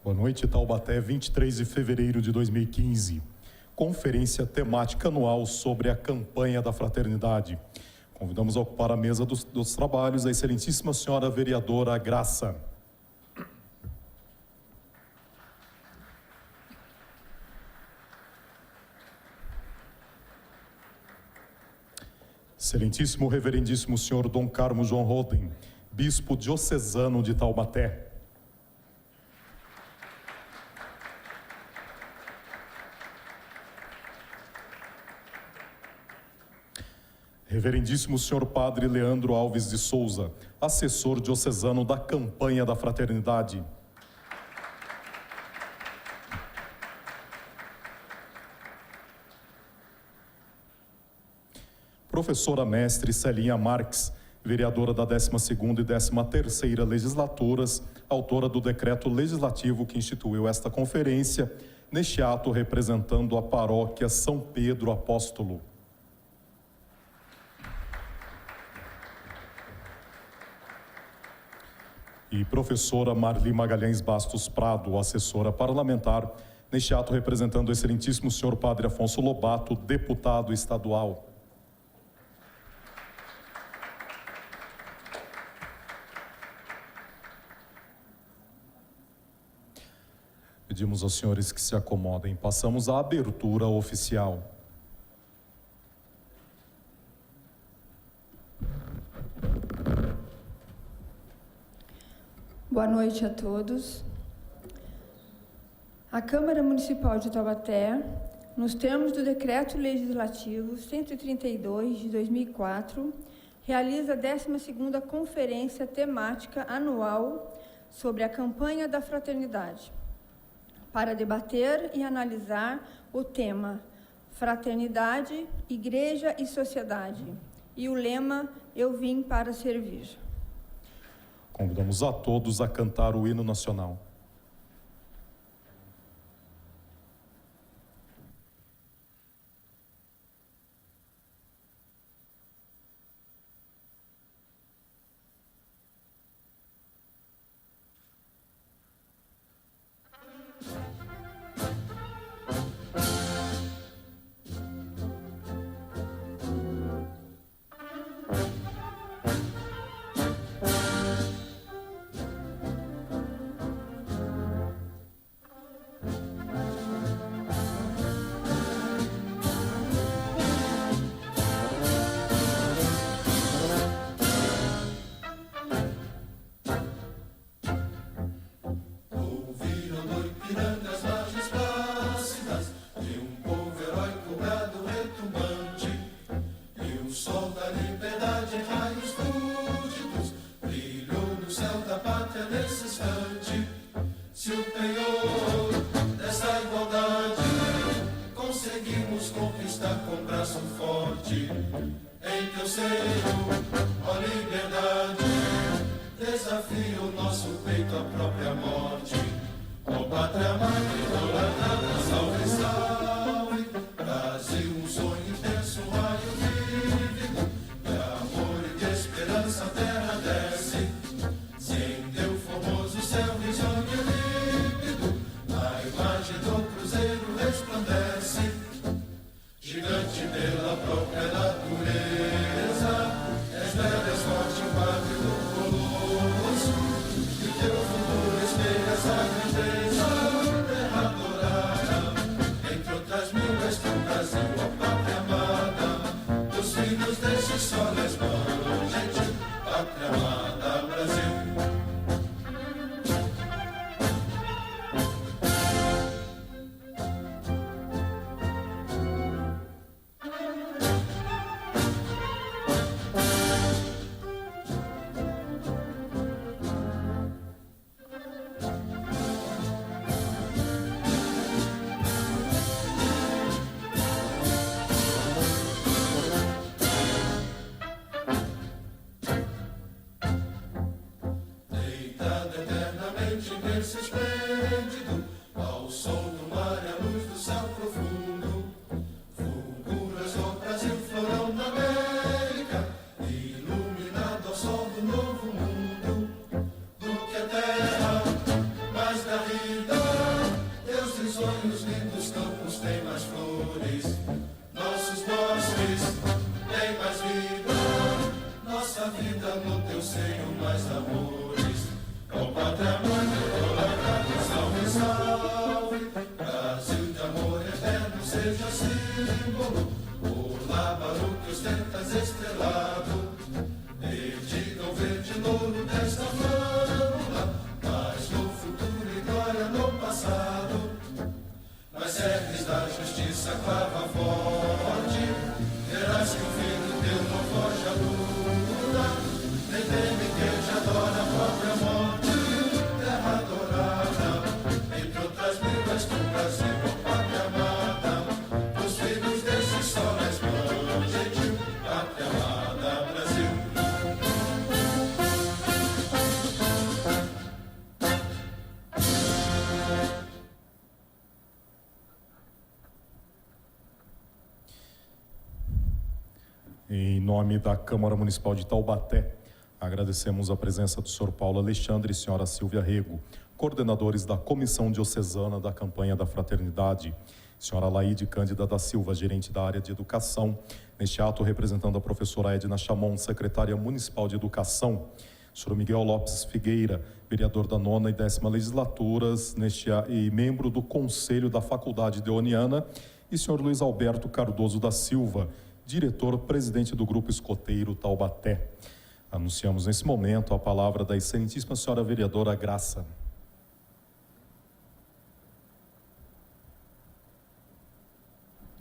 Boa noite, Taubaté, 23 de fevereiro de 2015. Conferência temática anual sobre a campanha da fraternidade. Convidamos a ocupar a mesa dos trabalhos a excelentíssima senhora vereadora Graça. Excelentíssimo reverendíssimo senhor Dom Carmo João Roden, bispo diocesano de Taubaté. Reverendíssimo senhor padre Leandro Alves de Souza, assessor diocesano da campanha da fraternidade. Professora mestre Celinha Marques, vereadora da 12ª e 13ª legislaturas, autora do decreto legislativo que instituiu esta conferência, neste ato representando a paróquia São Pedro Apóstolo. E professora Marli Magalhães Bastos Prado, assessora parlamentar, neste ato representando o excelentíssimo senhor padre Afonso Lobato, deputado estadual. Pedimos aos senhores que se acomodem. Passamos à abertura oficial. Boa noite a todos. A Câmara Municipal de Taubaté, nos termos do Decreto Legislativo 132 de 2004, realiza a 12ª Conferência Temática Anual sobre a Campanha da Fraternidade, para debater e analisar o tema Fraternidade, Igreja e Sociedade, e o lema Eu Vim para Servir. Convidamos a todos a cantar o hino nacional. Novo mundo, do que a terra, mais da vida. força clava forte, verás que o filho teu não foge à luta, nem teme quem te adora a própria morte. Terra adorada, entre outras línguas do Brasil, ó pátria amada, os filhos desse sol és mãe gentil, pátria amada, Brasil. Em nome da Câmara Municipal de Taubaté, agradecemos a presença do senhor Paulo Alexandre e senhora Silvia Rego, coordenadores da Comissão Diocesana da Campanha da Fraternidade, senhora Laide Cândida da Silva, gerente da área de Educação, neste ato representando a professora Edna Chamon, secretária municipal de Educação, senhor Miguel Lopes Figueira, vereador da 9ª e 10ª legislaturas, e membro do Conselho da Faculdade Deoniana, e senhor Luiz Alberto Cardoso da Silva, diretor-presidente do Grupo Escoteiro Taubaté. Anunciamos nesse momento a palavra da excelentíssima senhora vereadora Graça.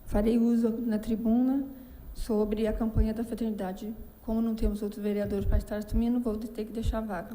Farei uso na tribuna sobre a campanha da fraternidade. Como não temos outros vereadores para estar assumindo, vou ter que deixar vaga.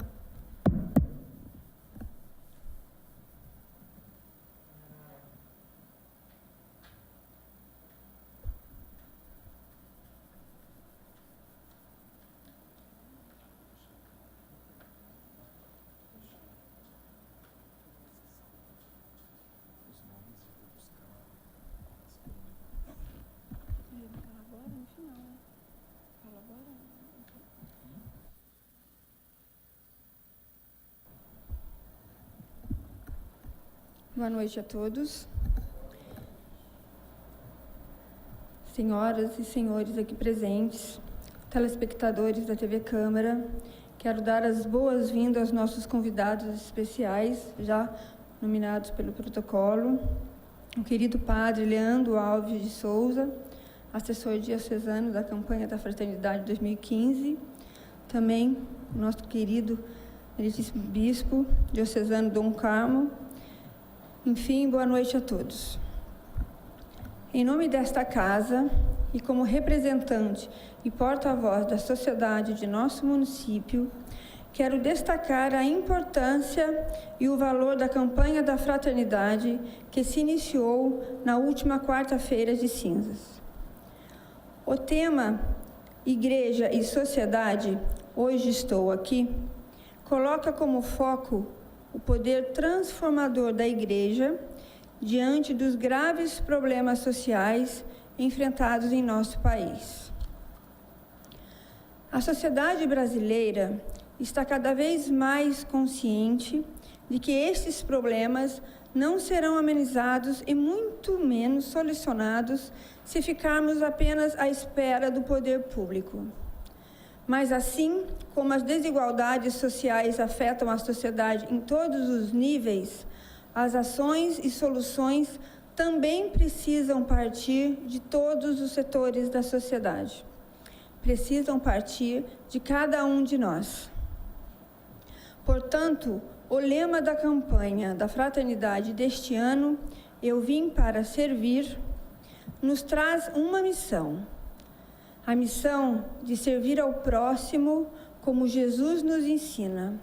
Boa noite a todos. Senhoras e senhores aqui presentes, telespectadores da TV Câmara, quero dar as boas-vindas aos nossos convidados especiais, já nominados pelo protocolo, o querido padre Leandro Alves de Souza, assessor diocesano da campanha da Fraternidade 2015, também o nosso querido meritíssimo bispo diocesano Dom Carmo. Enfim, boa noite a todos. Em nome desta casa e como representante e porta-voz da sociedade de nosso município, quero destacar a importância e o valor da campanha da fraternidade que se iniciou na última quarta-feira de cinzas. O tema Igreja e Sociedade, hoje estou aqui, coloca como foco o poder transformador da Igreja diante dos graves problemas sociais enfrentados em nosso país. A sociedade brasileira está cada vez mais consciente de que estes problemas não serão amenizados e muito menos solucionados se ficarmos apenas à espera do poder público. Mas assim como as desigualdades sociais afetam a sociedade em todos os níveis, as ações e soluções também precisam partir de todos os setores da sociedade. Precisam partir de cada um de nós. Portanto, o lema da campanha da fraternidade deste ano, Eu Vim para Servir, nos traz uma missão. A missão de servir ao próximo como Jesus nos ensina.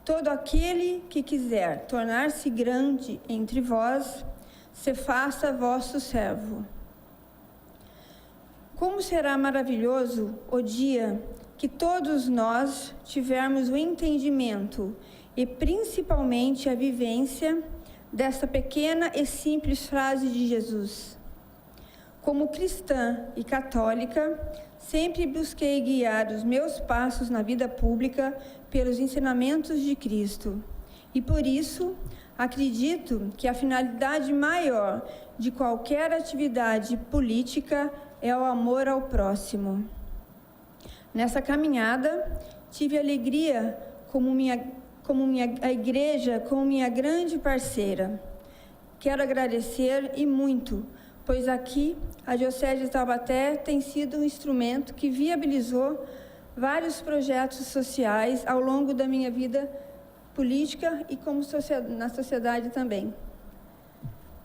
Todo aquele que quiser tornar-se grande entre vós, se faça vosso servo. Como será maravilhoso o dia que todos nós tivermos o entendimento e principalmente a vivência desta pequena e simples frase de Jesus. Como cristã e católica, sempre busquei guiar os meus passos na vida pública pelos ensinamentos de Cristo. E por isso, acredito que a finalidade maior de qualquer atividade política é o amor ao próximo. Nessa caminhada, tive alegria a igreja como minha grande parceira. Quero agradecer e muito, pois aqui a Diocese de Taubaté tem sido um instrumento que viabilizou vários projetos sociais ao longo da minha vida política e como na sociedade também.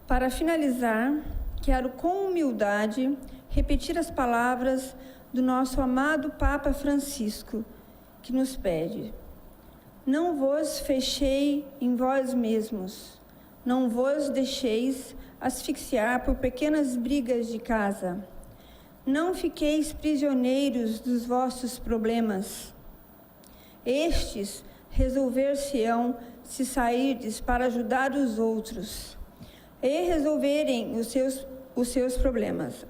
Para finalizar, quero com humildade repetir as palavras do nosso amado Papa Francisco, que nos pede: não vos fechei em vós mesmos, não vos deixeis asfixiar por pequenas brigas de casa, não fiqueis prisioneiros dos vossos problemas. Estes resolver-se-ão se sairdes para ajudar os outros e resolverem os seus problemas,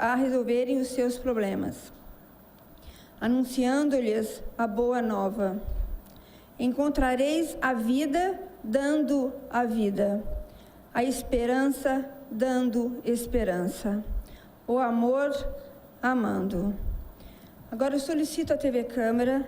anunciando-lhes a boa nova. Encontrareis a vida dando a vida, a esperança dando esperança, o amor amando. Agora eu solicito à TV Câmara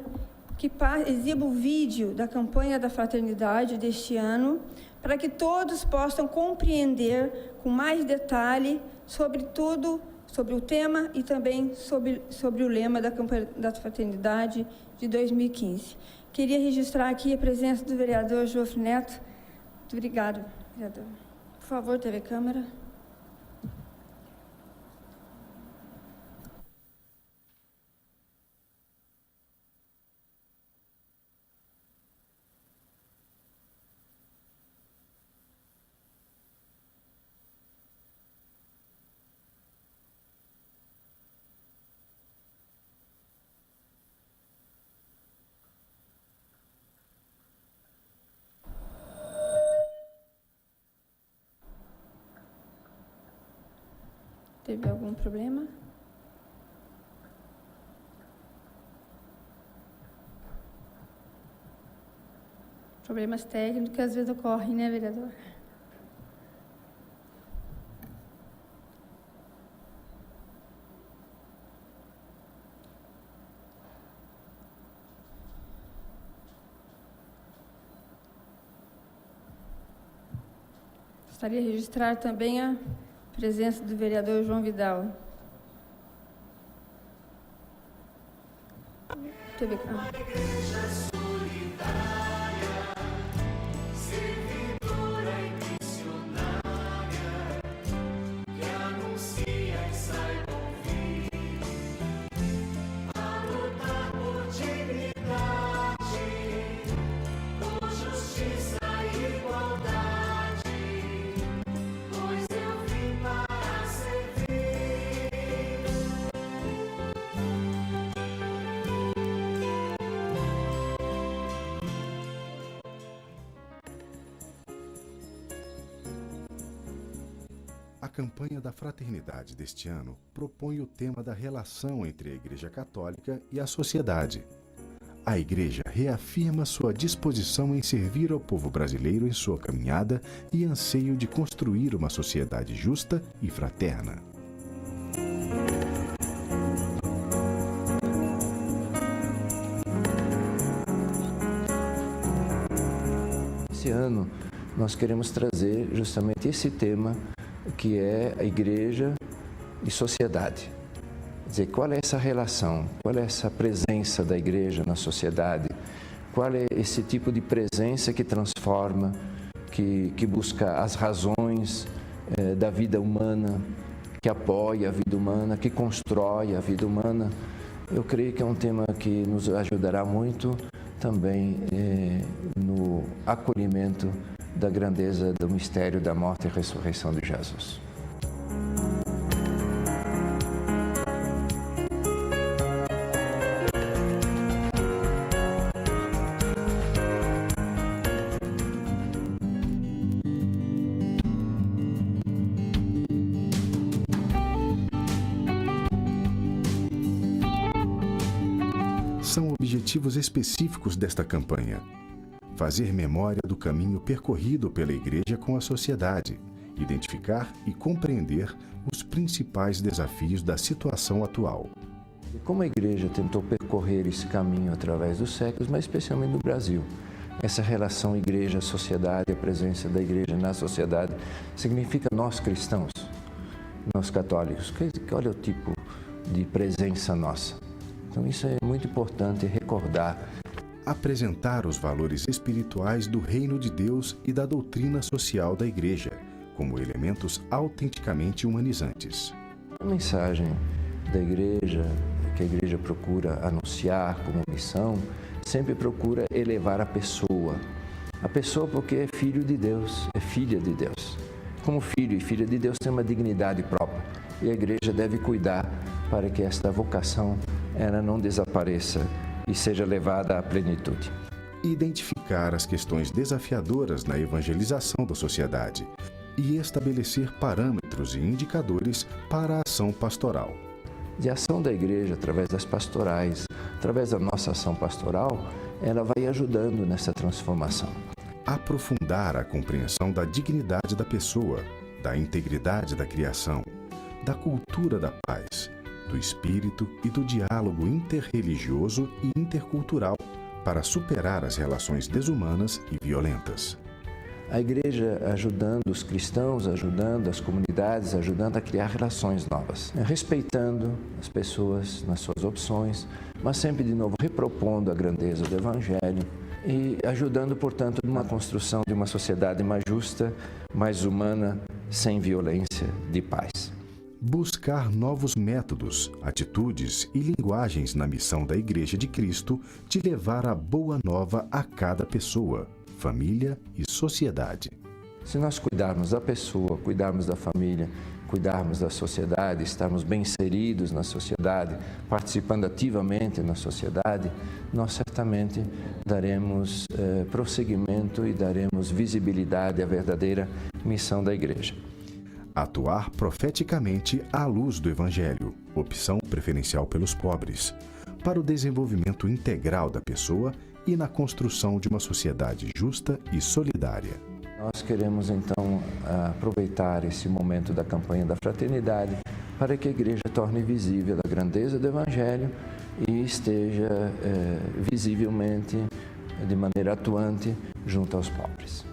que exiba o vídeo da campanha da fraternidade deste ano, para que todos possam compreender com mais detalhe sobre tudo, sobre o tema e também sobre o lema da campanha da fraternidade de 2015. Queria registrar aqui a presença do vereador Jofre Neto. Muito obrigado, vereador. Por favor, TV Câmara. Teve algum problema? Problemas técnicos que às vezes ocorrem, né, vereador? Gostaria de registrar também a presença do vereador João Vidal. TV Câmara. A campanha da fraternidade deste ano propõe o tema da relação entre a Igreja Católica e a sociedade. A Igreja reafirma sua disposição em servir ao povo brasileiro em sua caminhada e anseio de construir uma sociedade justa e fraterna. Esse ano nós queremos trazer justamente esse tema, que é a igreja e sociedade. Quer dizer, qual é essa relação, qual é essa presença da igreja na sociedade, qual é esse tipo de presença que transforma, que busca as razões da vida humana, que apoia a vida humana, que constrói a vida humana. Eu creio que é um tema que nos ajudará muito também no acolhimento da grandeza do mistério da morte e ressurreição de Jesus. São objetivos específicos desta campanha: fazer memória do caminho percorrido pela Igreja com a sociedade, identificar e compreender os principais desafios da situação atual. Como a Igreja tentou percorrer esse caminho através dos séculos, mas especialmente no Brasil, essa relação Igreja-sociedade, a presença da Igreja na sociedade, significa nós cristãos, nós católicos. Olha o tipo de presença nossa. Então isso é muito importante recordar. Apresentar os valores espirituais do reino de Deus e da doutrina social da Igreja, como elementos autenticamente humanizantes. A mensagem da igreja, que a igreja procura anunciar como missão, sempre procura elevar a pessoa. A pessoa porque é filho de Deus, é filha de Deus. Como filho e filha de Deus tem uma dignidade própria e a igreja deve cuidar para que esta vocação ela não desapareça e seja levada à plenitude. Identificar as questões desafiadoras na evangelização da sociedade e estabelecer parâmetros e indicadores para a ação pastoral. De ação da igreja, através das pastorais, através da nossa ação pastoral, ela vai ajudando nessa transformação. Aprofundar a compreensão da dignidade da pessoa, da integridade da criação, da cultura da paz, do espírito e do diálogo interreligioso e intercultural para superar as relações desumanas e violentas. A igreja ajudando os cristãos, ajudando as comunidades, ajudando a criar relações novas, respeitando as pessoas nas suas opções, mas sempre de novo repropondo a grandeza do Evangelho e ajudando, portanto, numa construção de uma sociedade mais justa, mais humana, sem violência, de paz. Buscar novos métodos, atitudes e linguagens na missão da Igreja de Cristo de levar a boa nova a cada pessoa, família e sociedade. Se nós cuidarmos da pessoa, cuidarmos da família, cuidarmos da sociedade, estarmos bem inseridos na sociedade, participando ativamente na sociedade, nós certamente daremos prosseguimento e daremos visibilidade à verdadeira missão da Igreja. Atuar profeticamente à luz do Evangelho, opção preferencial pelos pobres, para o desenvolvimento integral da pessoa e na construção de uma sociedade justa e solidária. Nós queremos então aproveitar esse momento da campanha da fraternidade para que a Igreja torne visível a grandeza do Evangelho e esteja visivelmente, de maneira atuante, junto aos pobres.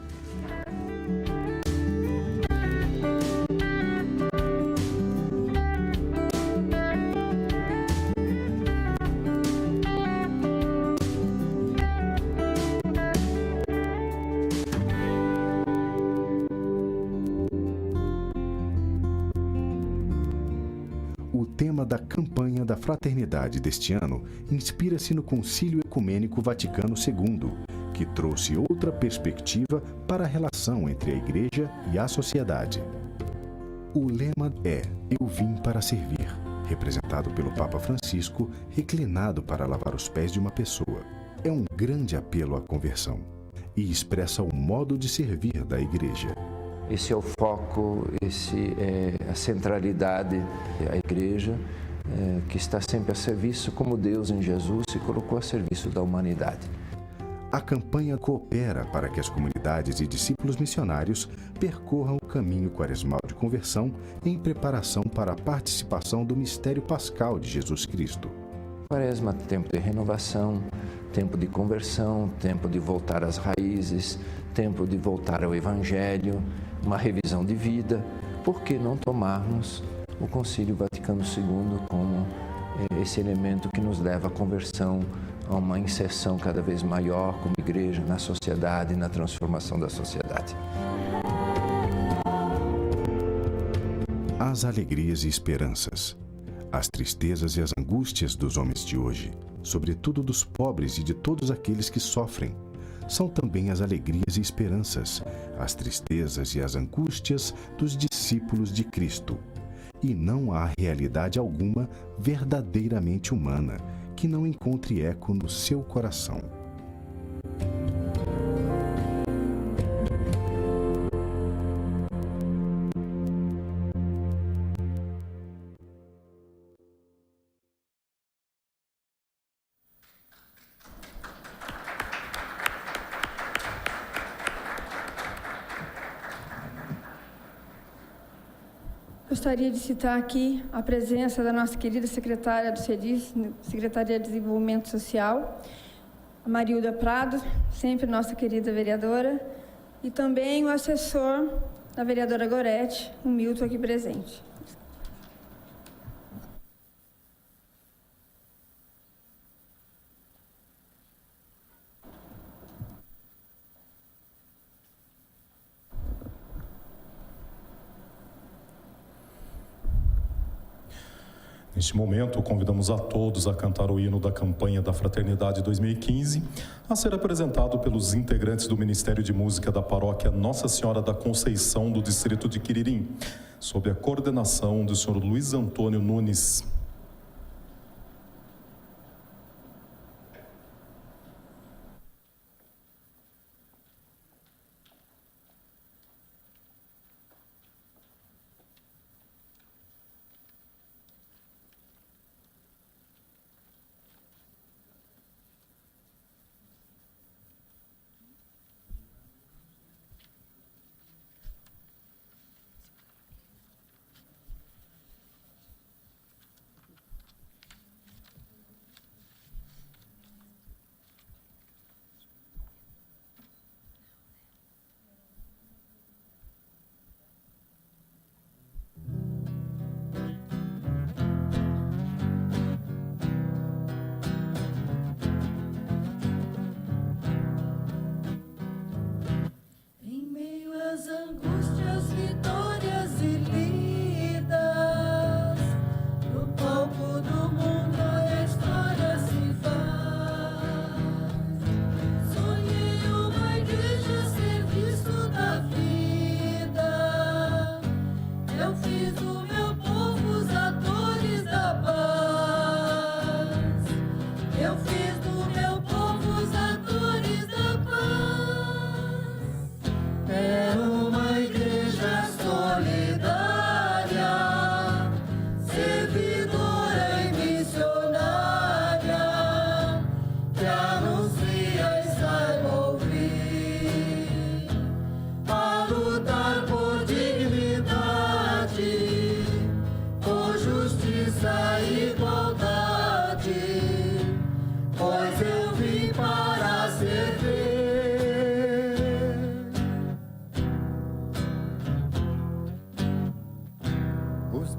O tema da campanha da fraternidade deste ano inspira-se no Concílio Ecumênico Vaticano II, que trouxe outra perspectiva para a relação entre a Igreja e a sociedade. O lema é "Eu vim para servir", representado pelo Papa Francisco, reclinado para lavar os pés de uma pessoa. É um grande apelo à conversão e expressa o modo de servir da Igreja. Esse é o foco, a centralidade da Igreja, que está sempre a serviço, como Deus em Jesus se colocou a serviço da humanidade. A campanha coopera para que as comunidades e discípulos missionários percorram o caminho quaresmal de conversão em preparação para a participação do mistério pascal de Jesus Cristo. Quaresma, tempo de renovação, tempo de conversão, tempo de voltar às raízes, tempo de voltar ao Evangelho, uma revisão de vida. Por que não tomarmos o Concílio Vaticano II como esse elemento que nos leva à conversão, a uma inserção cada vez maior como igreja na sociedade e na transformação da sociedade? As alegrias e esperanças, as tristezas e as angústias dos homens de hoje, sobretudo dos pobres e de todos aqueles que sofrem, são também as alegrias e esperanças, as tristezas e as angústias dos discípulos de Cristo. E não há realidade alguma verdadeiramente humana que não encontre eco no seu coração. Gostaria de citar aqui a presença da nossa querida secretária do SEDIS, Secretaria de Desenvolvimento Social, a Marilda Prado, sempre nossa querida vereadora, e também o assessor da vereadora Gorete, o Milton, aqui presente. Neste momento, convidamos a todos a cantar o hino da campanha da Fraternidade 2015, a ser apresentado pelos integrantes do Ministério de Música da Paróquia Nossa Senhora da Conceição do Distrito de Quiririm, sob a coordenação do Sr. Luiz Antônio Nunes.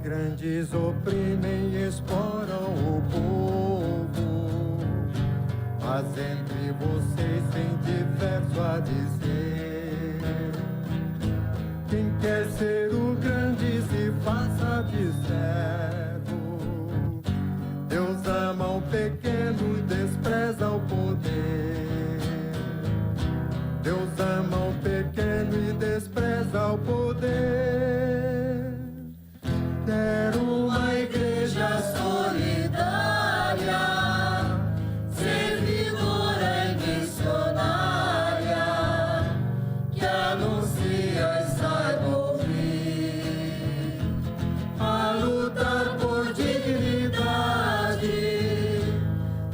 Grandes oprimem e exploram o povo, mas entre vocês tem diverso a dizer. Quem quer ser o grande se faça de servo. Deus ama o pequeno e despreza o poder. Deus ama o pequeno e despreza o poder. Quero uma igreja solidária, servidora e missionária, que anuncia e saiba ouvir, a lutar por dignidade,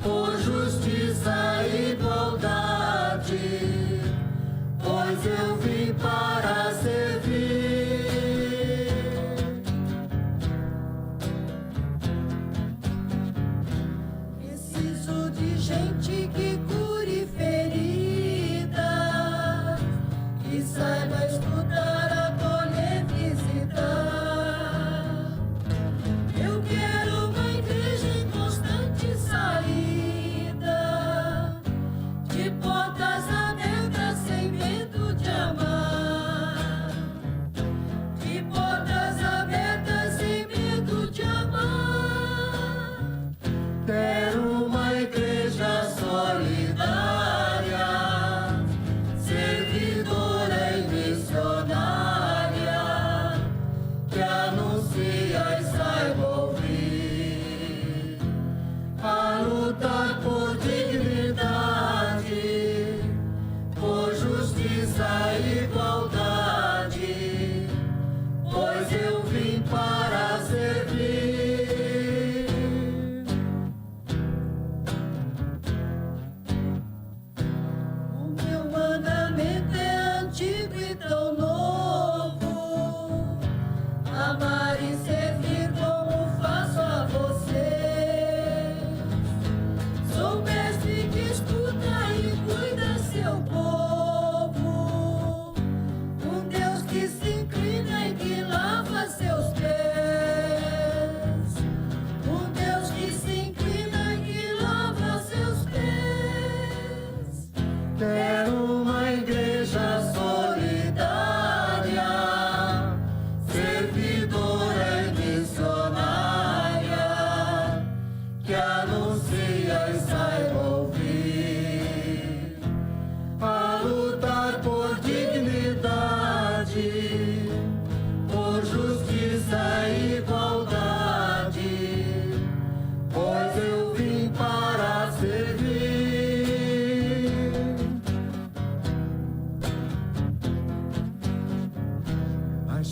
por justiça e igualdade, pois eu vim para servir.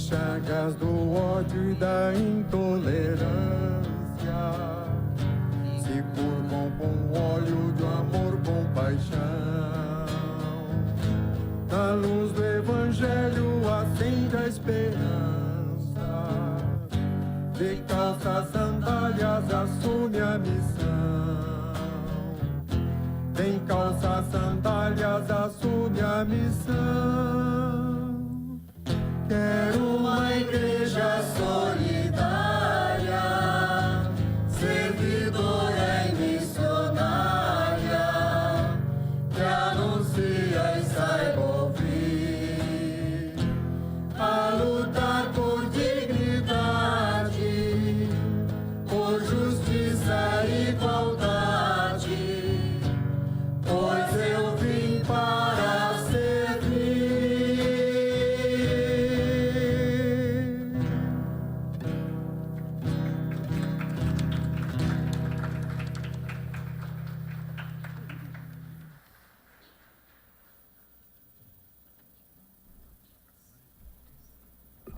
chagas do ódio e da intolerância se curvam com óleo de amor, compaixão. Na luz do Evangelho acende a esperança. De calças, sandálias, assume a missão. Tem calças, sandálias, assume a missão. Quero uma igreja solidária, servidora e missionária, que anuncia e saiba ouvir, a lutar por dignidade, por justiça e igualdade, pois eu vim para servir.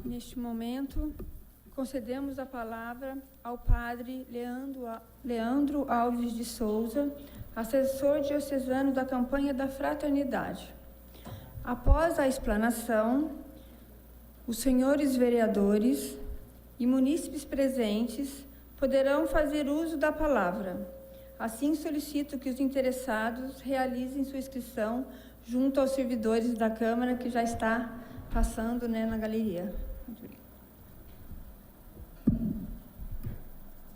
Neste momento, concedemos a palavra ao Padre Leandro Alves de Souza, assessor diocesano da campanha da Fraternidade. Após a explanação, os senhores vereadores e munícipes presentes poderão fazer uso da palavra. Assim, solicito que os interessados realizem sua inscrição junto aos servidores da Câmara, que já está passando, na galeria.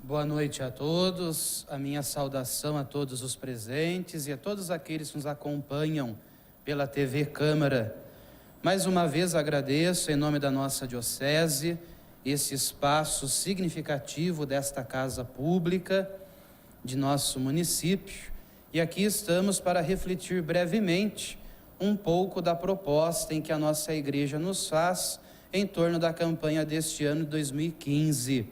Boa noite a todos, a minha saudação a todos os presentes e a todos aqueles que nos acompanham pela TV Câmara. Mais uma vez agradeço, em nome da nossa Diocese, esse espaço significativo desta casa pública de nosso município. E aqui estamos para refletir brevemente um pouco da proposta em que a nossa igreja nos faz em torno da campanha deste ano de 2015.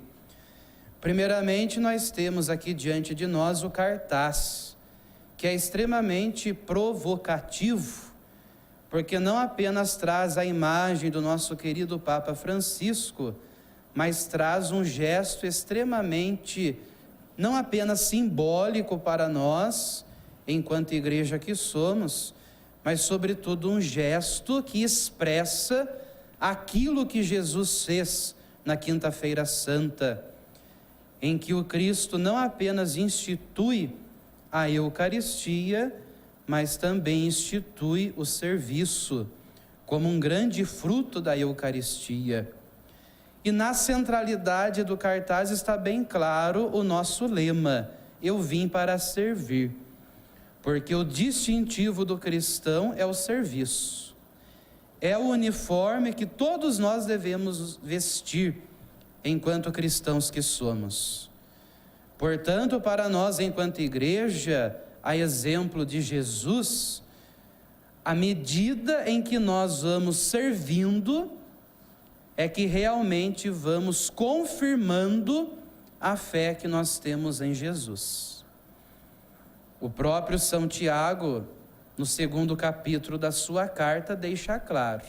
Primeiramente, nós temos aqui diante de nós o cartaz, que é extremamente provocativo, porque não apenas traz a imagem do nosso querido Papa Francisco, mas traz um gesto extremamente, não apenas simbólico para nós, enquanto igreja que somos, mas sobretudo um gesto que expressa aquilo que Jesus fez na Quinta-feira Santa, em que o Cristo não apenas institui a Eucaristia, mas também institui o serviço, como um grande fruto da Eucaristia. E na centralidade do cartaz está bem claro o nosso lema: eu vim para servir, porque o distintivo do cristão é o serviço. É o uniforme que todos nós devemos vestir, enquanto cristãos que somos. Portanto, para nós, enquanto igreja, a exemplo de Jesus, à medida em que nós vamos servindo, é que realmente vamos confirmando a fé que nós temos em Jesus. O próprio São Tiago, no 2º capítulo da sua carta, deixa claro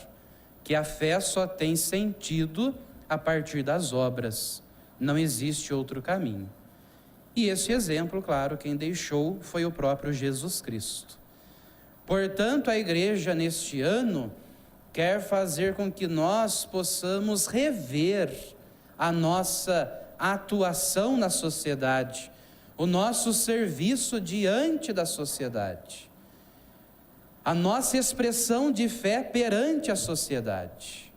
que a fé só tem sentido a partir das obras, não existe outro caminho. E esse exemplo, claro, quem deixou foi o próprio Jesus Cristo. Portanto, a igreja neste ano quer fazer com que nós possamos rever a nossa atuação na sociedade, o nosso serviço diante da sociedade, a nossa expressão de fé perante a sociedade.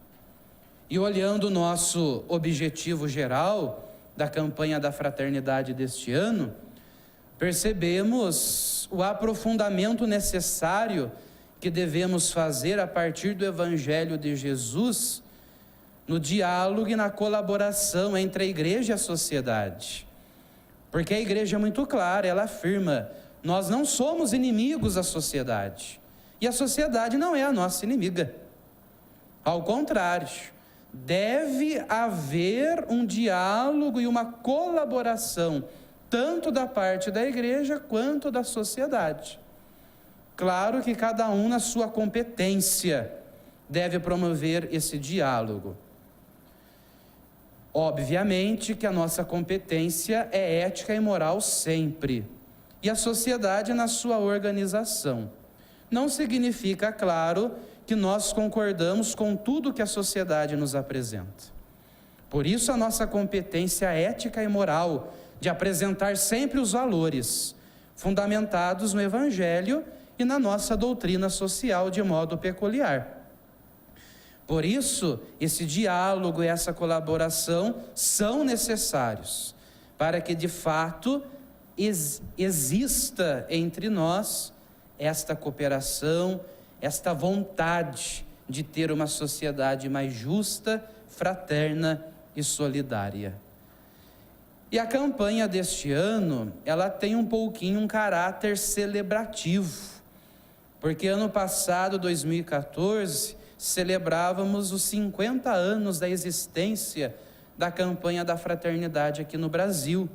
E olhando o nosso objetivo geral da campanha da fraternidade deste ano, percebemos o aprofundamento necessário que devemos fazer a partir do Evangelho de Jesus, no diálogo e na colaboração entre a igreja e a sociedade. Porque a igreja é muito clara, ela afirma: nós não somos inimigos da sociedade, e a sociedade não é a nossa inimiga. Ao contrário, deve haver um diálogo e uma colaboração, tanto da parte da igreja quanto da sociedade. Claro que cada um na sua competência deve promover esse diálogo. Obviamente que a nossa competência é ética e moral sempre, e a sociedade na sua organização. Não significa, claro, que nós concordamos com tudo que a sociedade nos apresenta. Por isso a nossa competência ética e moral de apresentar sempre os valores fundamentados no Evangelho e na nossa doutrina social de modo peculiar. Por isso, esse diálogo e essa colaboração são necessários para que, de fato, exista entre nós esta cooperação, esta vontade de ter uma sociedade mais justa, fraterna e solidária. E a campanha deste ano, ela tem um caráter celebrativo, porque ano passado, 2014, celebrávamos os 50 anos da existência da campanha da fraternidade aqui no Brasil.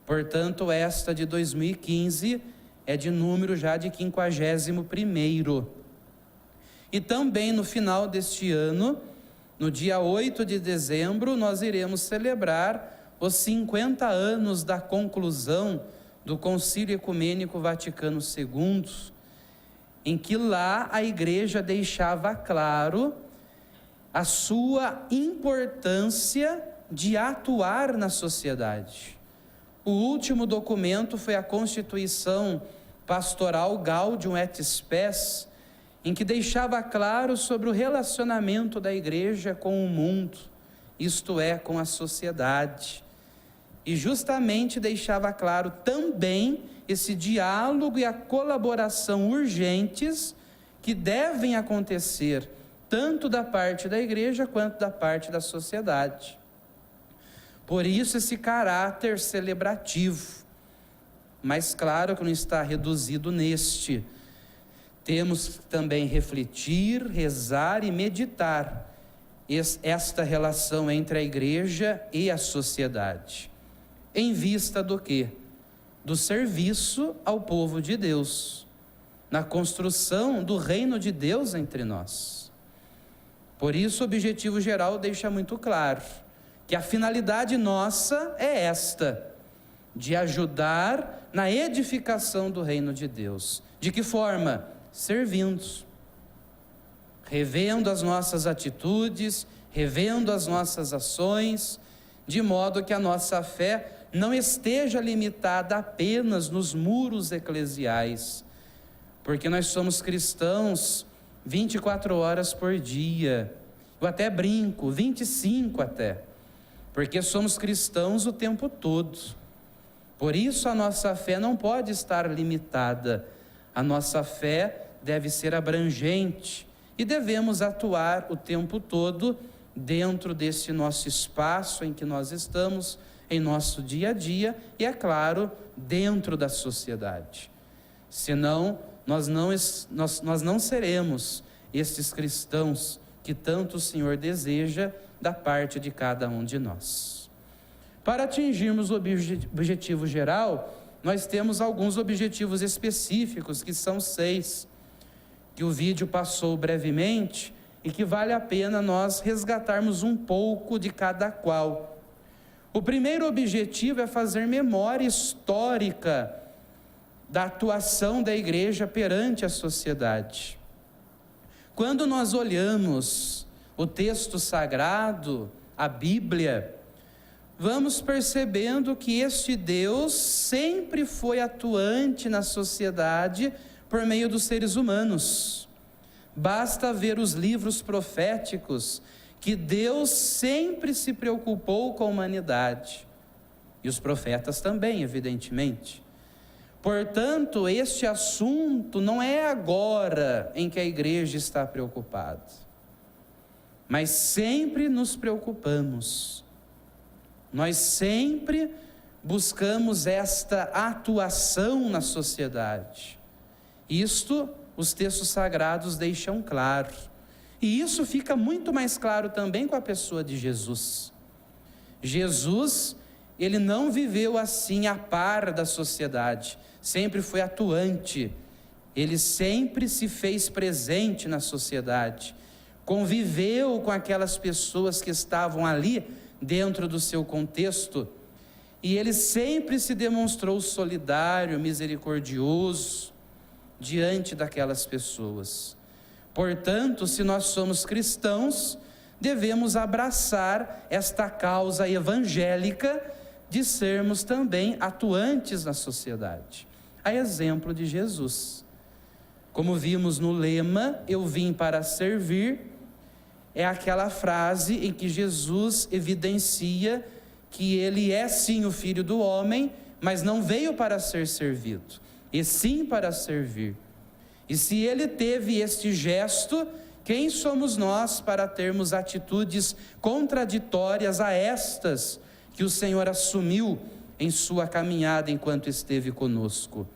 Portanto, esta de 2015 é de número já de 51º. E também no final deste ano, no dia 8 de dezembro, nós iremos celebrar os 50 anos da conclusão do Concílio Ecumênico Vaticano II, em que lá a Igreja deixava claro a sua importância de atuar na sociedade. O último documento foi a Constituição Pastoral Gaudium et Spes, em que deixava claro sobre o relacionamento da Igreja com o mundo, isto é, com a sociedade. E justamente deixava claro também esse diálogo e a colaboração urgentes que devem acontecer, tanto da parte da Igreja quanto da parte da sociedade. Por isso esse caráter celebrativo, mas claro que não está reduzido neste. Temos também refletir, rezar e meditar esta relação entre a Igreja e a sociedade. Em vista do quê? Do serviço ao povo de Deus, na construção do reino de Deus entre nós. Por isso o objetivo geral deixa muito claro que a finalidade nossa é esta, de ajudar na edificação do reino de Deus. De que forma? Servindo, revendo as nossas atitudes, revendo as nossas ações, de modo que a nossa fé não esteja limitada apenas nos muros eclesiais, porque nós somos cristãos 24 horas por dia, eu até brinco, 25 até, porque somos cristãos o tempo todo. Por isso a nossa fé não pode estar limitada, a nossa fé deve ser abrangente e devemos atuar o tempo todo dentro desse nosso espaço em que nós estamos, em nosso dia a dia e, é claro, dentro da sociedade. Senão, nós não seremos esses cristãos que tanto o Senhor deseja da parte de cada um de nós. Para atingirmos o objetivo geral, nós temos alguns objetivos específicos, que são 6, que o vídeo passou brevemente e que vale a pena nós resgatarmos um pouco de cada qual. O primeiro objetivo é fazer memória histórica da atuação da Igreja perante a sociedade. Quando nós olhamos o texto sagrado, a Bíblia, vamos percebendo que este Deus sempre foi atuante na sociedade por meio dos seres humanos. Basta ver os livros proféticos, que Deus sempre se preocupou com a humanidade. E os profetas também, evidentemente. Portanto, este assunto não é agora em que a Igreja está preocupada, mas sempre nos preocupamos. Nós sempre buscamos esta atuação na sociedade. Isto os textos sagrados deixam claro. E isso fica muito mais claro também com a pessoa de Jesus. Jesus, ele não viveu assim a par da sociedade, sempre foi atuante, ele sempre se fez presente na sociedade, conviveu com aquelas pessoas que estavam ali dentro do seu contexto, e ele sempre se demonstrou solidário, misericordioso diante daquelas pessoas. Portanto, se nós somos cristãos, devemos abraçar esta causa evangélica de sermos também atuantes na sociedade, a exemplo de Jesus. Como vimos no lema, eu vim para servir, é aquela frase em que Jesus evidencia que ele é sim o Filho do homem, mas não veio para ser servido, e sim para servir. E se ele teve este gesto, quem somos nós para termos atitudes contraditórias a estas que o Senhor assumiu em sua caminhada enquanto esteve conosco?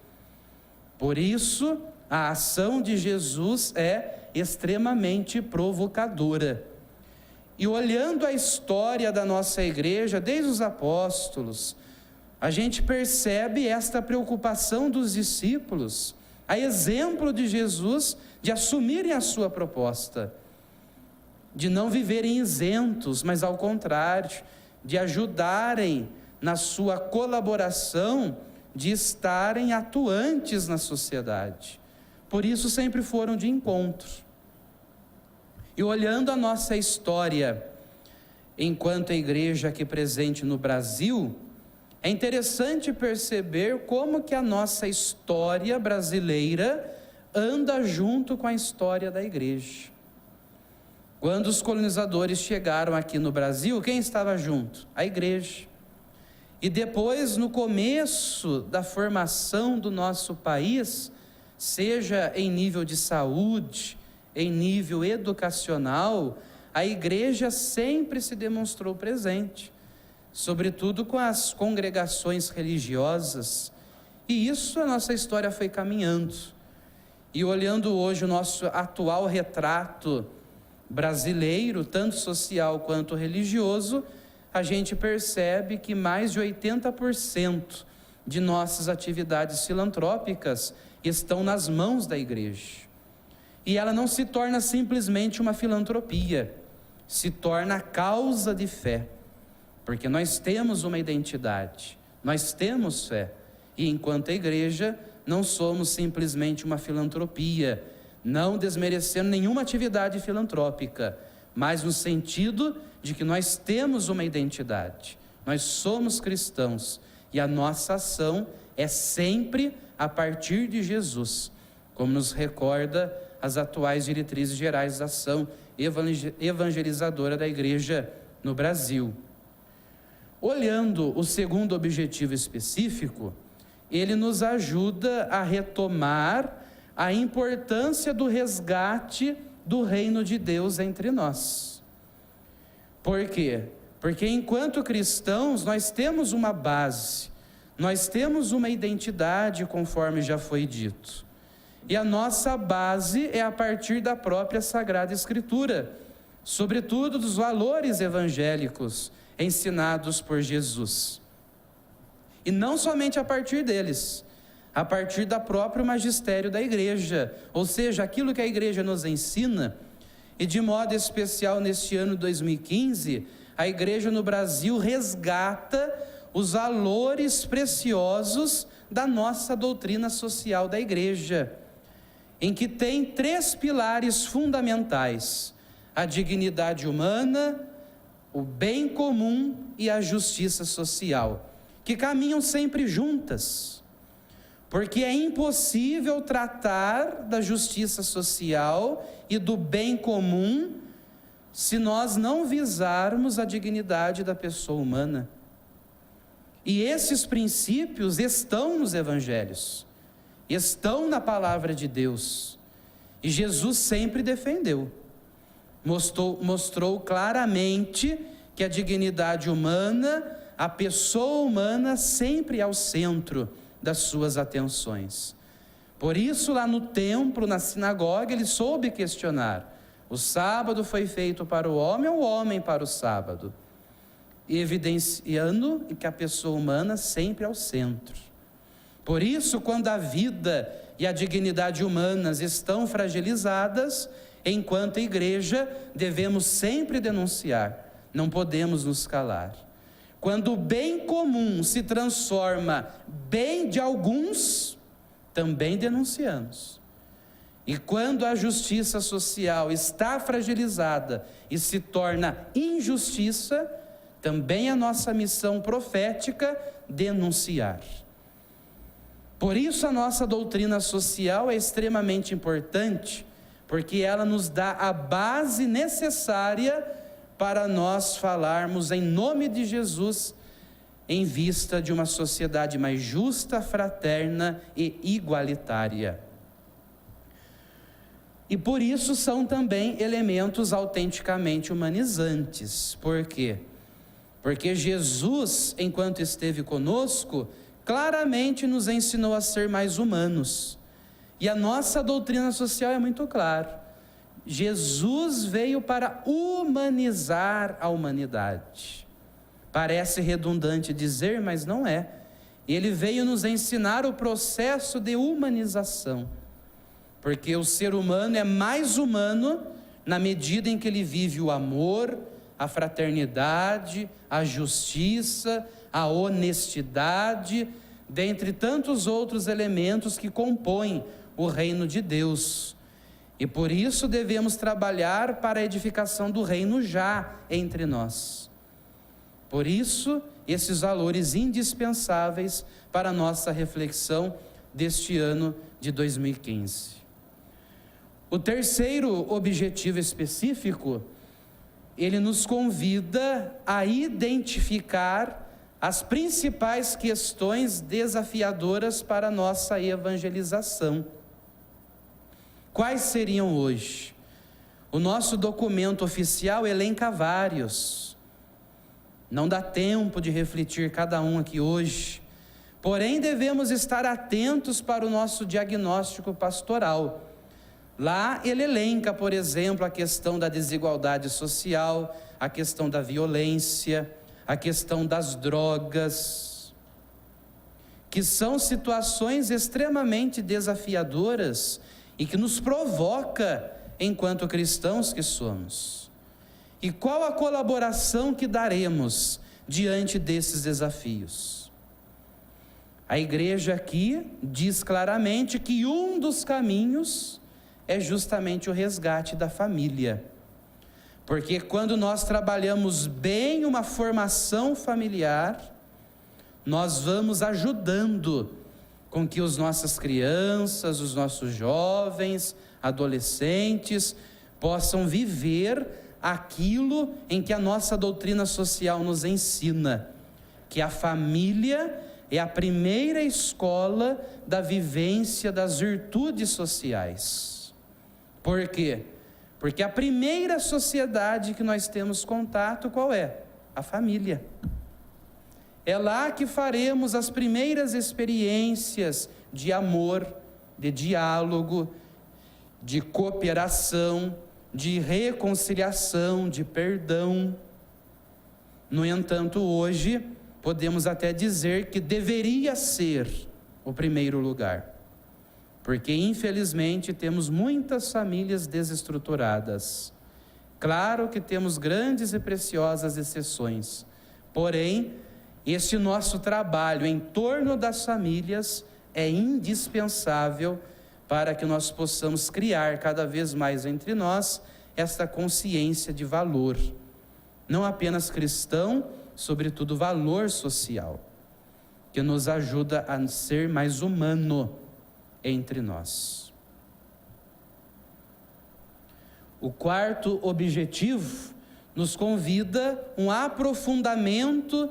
Por isso, a ação de Jesus é extremamente provocadora. E olhando a história da nossa igreja, desde os apóstolos, a gente percebe esta preocupação dos discípulos, a exemplo de Jesus, de assumirem a sua proposta, de não viverem isentos, mas ao contrário, de ajudarem na sua colaboração, de estarem atuantes na sociedade. Por isso sempre foram de encontro. E olhando a nossa história, enquanto a igreja aqui presente no Brasil, é interessante perceber como que a nossa história brasileira anda junto com a história da igreja. Quando os colonizadores chegaram aqui no Brasil, quem estava junto? A igreja. E depois, no começo da formação do nosso país, seja em nível de saúde, em nível educacional, a igreja sempre se demonstrou presente, sobretudo com as congregações religiosas, e isso a nossa história foi caminhando. E olhando hoje o nosso atual retrato brasileiro, tanto social quanto religioso, a gente percebe que mais de 80% de nossas atividades filantrópicas estão nas mãos da igreja. E ela não se torna simplesmente uma filantropia, se torna causa de fé, porque nós temos uma identidade, nós temos fé, e enquanto a igreja não somos simplesmente uma filantropia, não desmerecendo nenhuma atividade filantrópica, mas no sentido de que nós temos uma identidade, nós somos cristãos, e a nossa ação é sempre a partir de Jesus, como nos recorda as atuais diretrizes gerais da ação evangelizadora da igreja no Brasil. Olhando o segundo objetivo específico, ele nos ajuda a retomar a importância do resgate do reino de Deus entre nós. Por quê? Porque enquanto cristãos nós temos uma base, nós temos uma identidade, conforme já foi dito. E a nossa base é a partir da própria Sagrada Escritura, sobretudo dos valores evangélicos ensinados por Jesus. E não somente a partir deles, a partir do próprio magistério da igreja, ou seja, aquilo que a igreja nos ensina, e de modo especial neste ano 2015, a igreja no Brasil resgata os valores preciosos da nossa doutrina social da igreja, em que tem 3 pilares fundamentais: a dignidade humana, o bem comum e a justiça social, que caminham sempre juntas, porque é impossível tratar da justiça social e do bem comum se nós não visarmos a dignidade da pessoa humana. E esses princípios estão nos evangelhos, estão na palavra de Deus, e Jesus sempre defendeu, mostrou claramente que a dignidade humana, a pessoa humana sempre é o centro das suas atenções. Por isso, lá no templo, na sinagoga, ele soube questionar: o sábado foi feito para o homem para o sábado, evidenciando que a pessoa humana sempre é o centro. Por isso, quando a vida e a dignidade humanas estão fragilizadas, enquanto igreja, devemos sempre denunciar: não podemos nos calar. Quando o bem comum se transforma bem de alguns, também denunciamos. E quando a justiça social está fragilizada e se torna injustiça, também é nossa missão profética denunciar. Por isso a nossa doutrina social é extremamente importante, porque ela nos dá a base necessária para nós falarmos em nome de Jesus, em vista de uma sociedade mais justa, fraterna e igualitária. E por isso são também elementos autenticamente humanizantes. Por quê? Porque Jesus, enquanto esteve conosco, claramente nos ensinou a ser mais humanos. E a nossa doutrina social é muito clara. Jesus veio para humanizar a humanidade. Parece redundante dizer, mas não é. Ele veio nos ensinar o processo de humanização. Porque o ser humano é mais humano na medida em que ele vive o amor, a fraternidade, a justiça, a honestidade, dentre tantos outros elementos que compõem o reino de Deus. E por isso devemos trabalhar para a edificação do reino já entre nós. Por isso, esses valores indispensáveis para a nossa reflexão deste ano de 2015. O terceiro objetivo específico, ele nos convida a identificar as principais questões desafiadoras para a nossa evangelização. Quais seriam hoje? O nosso documento oficial elenca vários. Não dá tempo de refletir cada um aqui hoje. Porém, devemos estar atentos para o nosso diagnóstico pastoral. Lá ele elenca, por exemplo, a questão da desigualdade social, a questão da violência, a questão das drogas, que são situações extremamente desafiadoras e que nos provoca enquanto cristãos que somos. E qual a colaboração que daremos diante desses desafios? A igreja aqui diz claramente que um dos caminhos é justamente o resgate da família. Porque quando nós trabalhamos bem uma formação familiar, nós vamos ajudando com que as nossas crianças, os nossos jovens, adolescentes, possam viver aquilo em que a nossa doutrina social nos ensina, que a família é a primeira escola da vivência das virtudes sociais. Por quê? Porque a primeira sociedade que nós temos contato, qual é? A família. É lá que faremos as primeiras experiências de amor, de diálogo, de cooperação, de reconciliação, de perdão. No entanto, hoje, podemos até dizer que deveria ser o primeiro lugar. Porque, infelizmente, temos muitas famílias desestruturadas. Claro que temos grandes e preciosas exceções. Porém, este nosso trabalho em torno das famílias é indispensável para que nós possamos criar cada vez mais entre nós esta consciência de valor. Não apenas cristão, sobretudo valor social, que nos ajuda a ser mais humano entre nós. O quarto objetivo nos convida um aprofundamento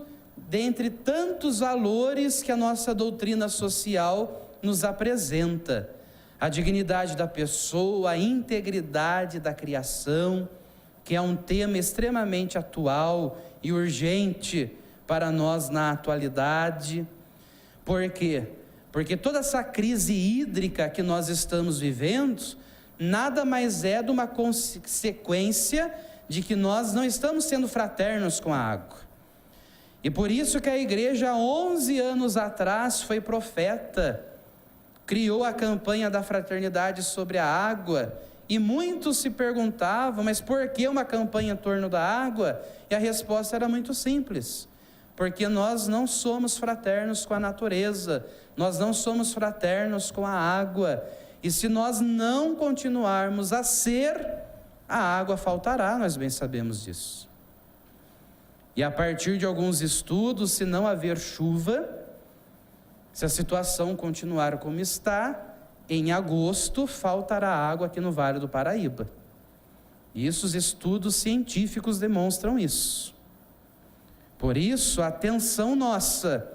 dentre tantos valores que a nossa doutrina social nos apresenta. A dignidade da pessoa, a integridade da criação, que é um tema extremamente atual e urgente para nós na atualidade. Por quê? Porque toda essa crise hídrica que nós estamos vivendo, nada mais é de uma consequência de que nós não estamos sendo fraternos com a água. E por isso que a igreja, há 11 anos atrás, foi profeta, criou a campanha da fraternidade sobre a água E muitos se perguntavam, mas por que uma campanha em torno da água? E a resposta era muito simples: porque nós não somos fraternos com a natureza, nós não somos fraternos com a água, e se nós não continuarmos a ser, a água faltará, nós bem sabemos disso. E a partir de alguns estudos, se não haver chuva, se a situação continuar como está, em agosto faltará água aqui no Vale do Paraíba. Isso, os estudos científicos demonstram isso. Por isso, a atenção nossa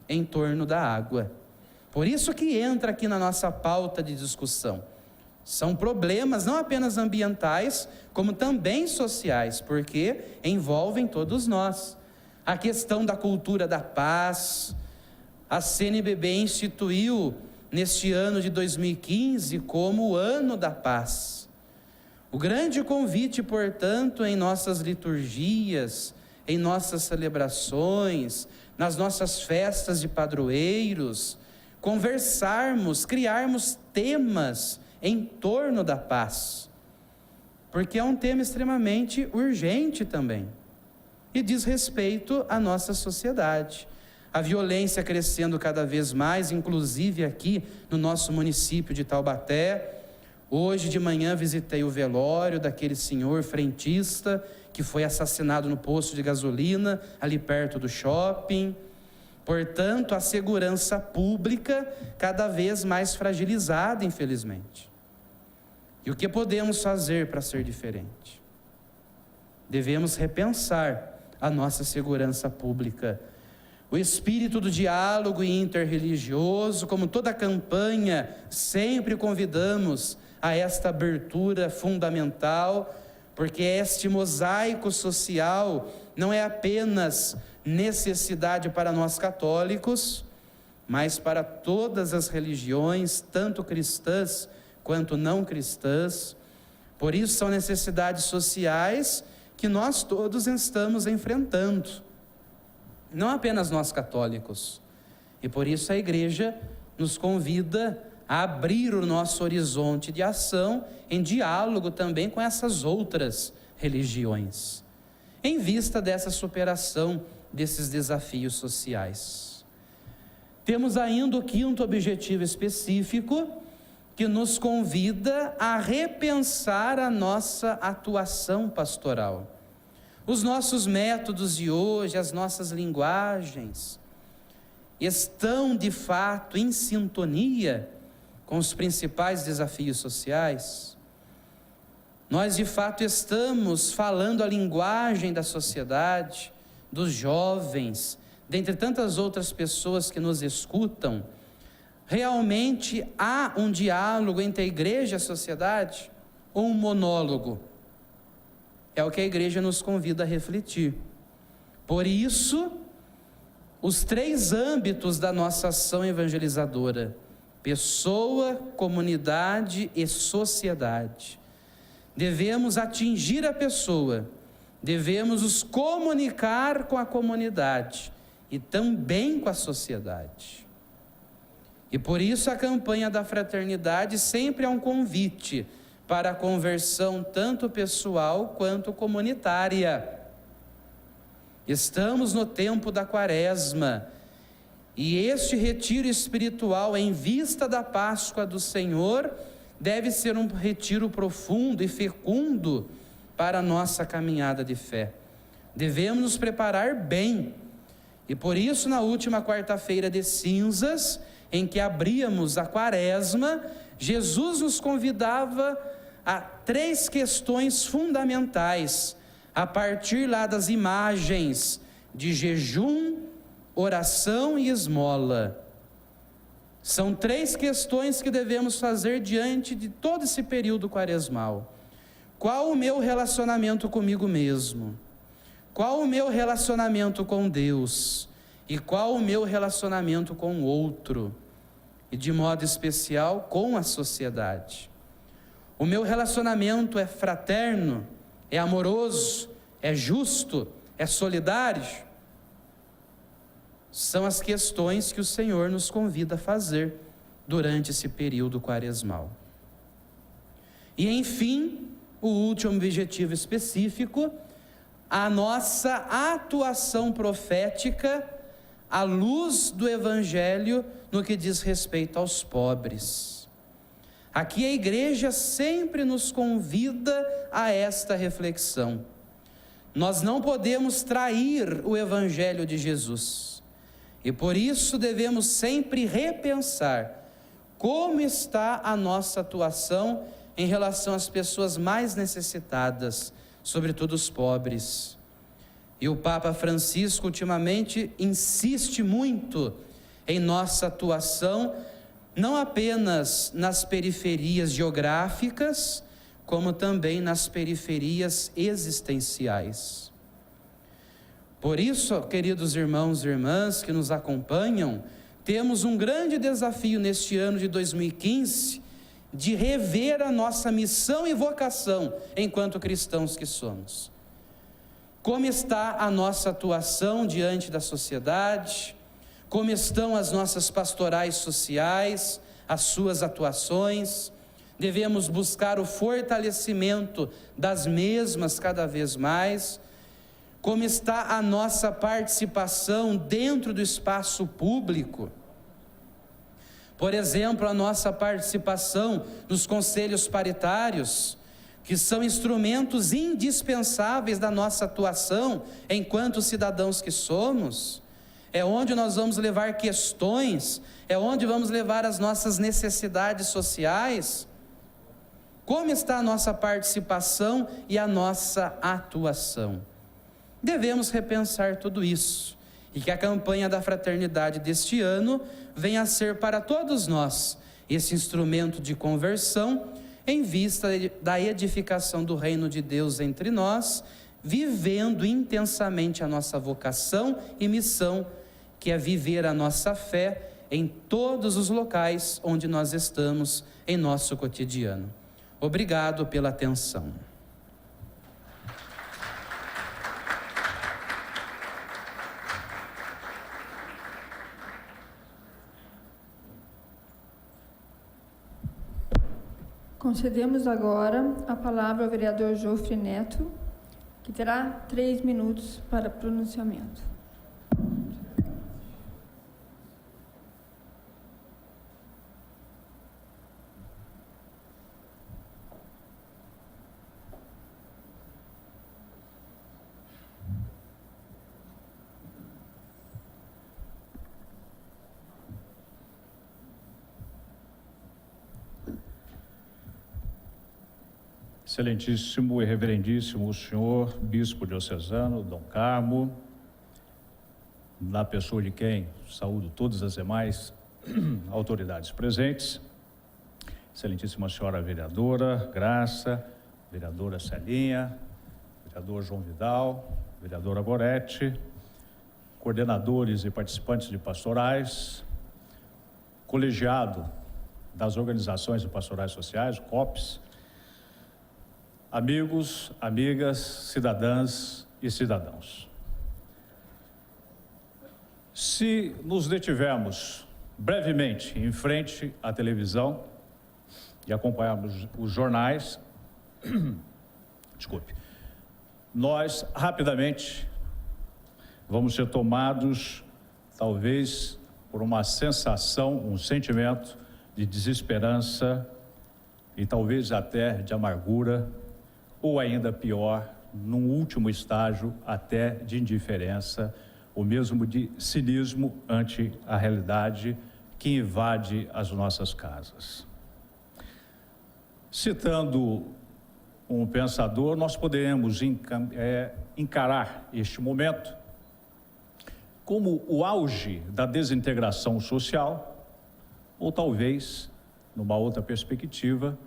em torno da água. Por isso que entra aqui na nossa pauta de discussão. São problemas não apenas ambientais, como também sociais, porque envolvem todos nós. A questão da cultura da paz. A CNBB instituiu neste ano de 2015 como o ano da paz. O grande convite, portanto, em nossas liturgias, em nossas celebrações, nas nossas festas de padroeiros, conversarmos, criarmos temas em torno da paz, porque é um tema extremamente urgente também, e diz respeito à nossa sociedade. A violência crescendo cada vez mais, inclusive aqui no nosso município de Taubaté. Hoje de manhã visitei o velório daquele senhor frentista que foi assassinado no posto de gasolina, ali perto do shopping. Portanto, a segurança pública cada vez mais fragilizada, infelizmente. E o que podemos fazer para ser diferente? Devemos repensar a nossa segurança pública. O espírito do diálogo interreligioso, como toda campanha, sempre convidamos a esta abertura fundamental, porque este mosaico social não é apenas necessidade para nós católicos, mas para todas as religiões, tanto cristãs quanto não cristãs. Por isso são necessidades sociais que nós todos estamos enfrentando, não apenas nós católicos. E por isso a igreja nos convida a abrir o nosso horizonte de ação em diálogo também com essas outras religiões, em vista dessa superação desses desafios sociais. Temos ainda o quinto objetivo específico, que nos convida a repensar a nossa atuação pastoral. Os nossos métodos de hoje, as nossas linguagens, estão de fato em sintonia com os principais desafios sociais? Nós de fato estamos falando a linguagem da sociedade, dos jovens, dentre tantas outras pessoas que nos escutam? Realmente há um diálogo entre a igreja e a sociedade, ou um monólogo? É o que a igreja nos convida a refletir. Por isso, os três âmbitos da nossa ação evangelizadora: pessoa, comunidade e sociedade. Devemos atingir a pessoa, devemos nos comunicar com a comunidade e também com a sociedade. E por isso a campanha da fraternidade sempre é um convite para a conversão tanto pessoal quanto comunitária. Estamos no tempo da Quaresma, e este retiro espiritual em vista da Páscoa do Senhor deve ser um retiro profundo e fecundo para a nossa caminhada de fé. Devemos nos preparar bem, e por isso na última quarta-feira de cinzas, em que abríamos a Quaresma, Jesus nos convidava a três questões fundamentais, a partir lá das imagens de jejum, oração e esmola. São três questões que devemos fazer diante de todo esse período quaresmal. Qual o meu relacionamento comigo mesmo? Qual o meu relacionamento com Deus? E qual o meu relacionamento com o outro? E de modo especial com a sociedade. O meu relacionamento é fraterno, é amoroso, é justo, é solidário? São as questões que o Senhor nos convida a fazer durante esse período quaresmal. E, enfim, o último objetivo específico, a nossa atuação profética à luz do Evangelho no que diz respeito aos pobres. Aqui a igreja sempre nos convida a esta reflexão. Nós não podemos trair o Evangelho de Jesus, e por isso devemos sempre repensar como está a nossa atuação em relação às pessoas mais necessitadas, sobretudo os pobres. E o Papa Francisco ultimamente insiste muito em nossa atuação, não apenas nas periferias geográficas, como também nas periferias existenciais. Por isso, queridos irmãos e irmãs que nos acompanham, temos um grande desafio neste ano de 2015, de rever a nossa missão e vocação enquanto cristãos que somos. Como está a nossa atuação diante da sociedade? Como estão as nossas pastorais sociais, as suas atuações? Devemos buscar o fortalecimento das mesmas cada vez mais. Como está a nossa participação dentro do espaço público? Por exemplo, a nossa participação nos conselhos paritários, que são instrumentos indispensáveis da nossa atuação enquanto cidadãos que somos. É onde nós vamos levar questões, é onde vamos levar as nossas necessidades sociais. Como está a nossa participação e a nossa atuação? Devemos repensar tudo isso, e que a campanha da fraternidade deste ano venha a ser para todos nós esse instrumento de conversão em vista da edificação do reino de Deus entre nós, vivendo intensamente a nossa vocação e missão, que é viver a nossa fé em todos os locais onde nós estamos em nosso cotidiano. Obrigado pela atenção. Concedemos agora a palavra ao vereador Jofre Neto, que terá 3 minutos para pronunciamento. Excelentíssimo e reverendíssimo senhor Bispo Diocesano, Dom Carmo, na pessoa de quem saúdo todas as demais autoridades presentes, excelentíssima senhora vereadora Graça, vereadora Celinha, vereador João Vidal, vereadora Gorete, coordenadores e participantes de pastorais, colegiado das organizações de pastorais sociais, o COPS, amigos, amigas, cidadãs e cidadãos. Se nos detivermos brevemente em frente à televisão e acompanharmos os jornais, nós rapidamente vamos ser tomados, talvez, por uma sensação, um sentimento de desesperança e talvez até de amargura, ou ainda pior, num último estágio até de indiferença, ou mesmo de cinismo ante a realidade que invade as nossas casas. Citando um pensador, nós poderemos encarar este momento como o auge da desintegração social, ou talvez, numa outra perspectiva,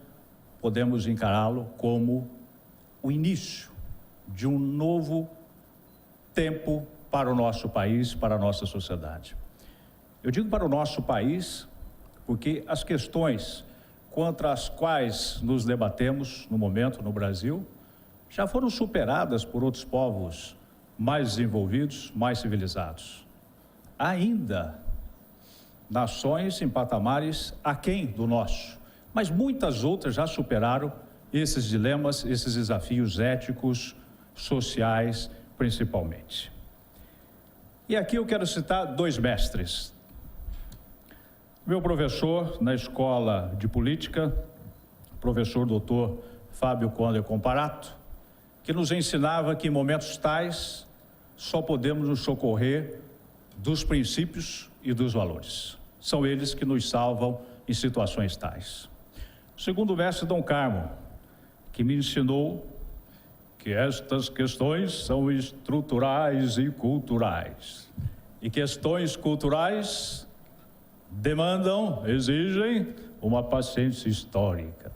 podemos encará-lo como o início de um novo tempo para o nosso país, para a nossa sociedade. Eu digo para o nosso país porque as questões contra as quais nos debatemos no momento no Brasil já foram superadas por outros povos mais desenvolvidos, mais civilizados. Há ainda nações em patamares aquém do nosso, mas muitas outras já superaram esses dilemas, esses desafios éticos, sociais, principalmente. E aqui eu quero citar 2 mestres. Meu professor na Escola de Política, professor doutor Fábio Conde Comparato, que nos ensinava que em momentos tais só podemos nos socorrer dos princípios e dos valores. São eles que nos salvam em situações tais. Segundo o mestre Dom Carmo, que me ensinou que estas questões são estruturais e culturais. E questões culturais demandam, exigem uma paciência histórica.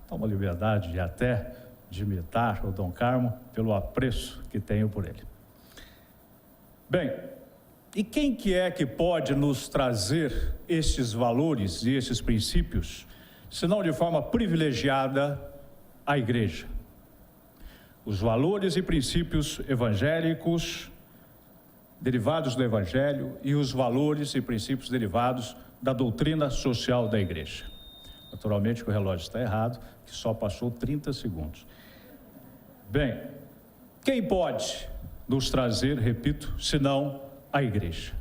Tomo a liberdade de até de imitar o Dom Carmo pelo apreço que tenho por ele. Bem, e quem que é que pode nos trazer estes valores e esses princípios, senão de forma privilegiada a Igreja? Os valores e princípios evangélicos derivados do Evangelho e os valores e princípios derivados da doutrina social da Igreja. Naturalmente que o relógio está errado, que só passou 30 segundos. Bem, quem pode nos trazer, repito, senão a Igreja?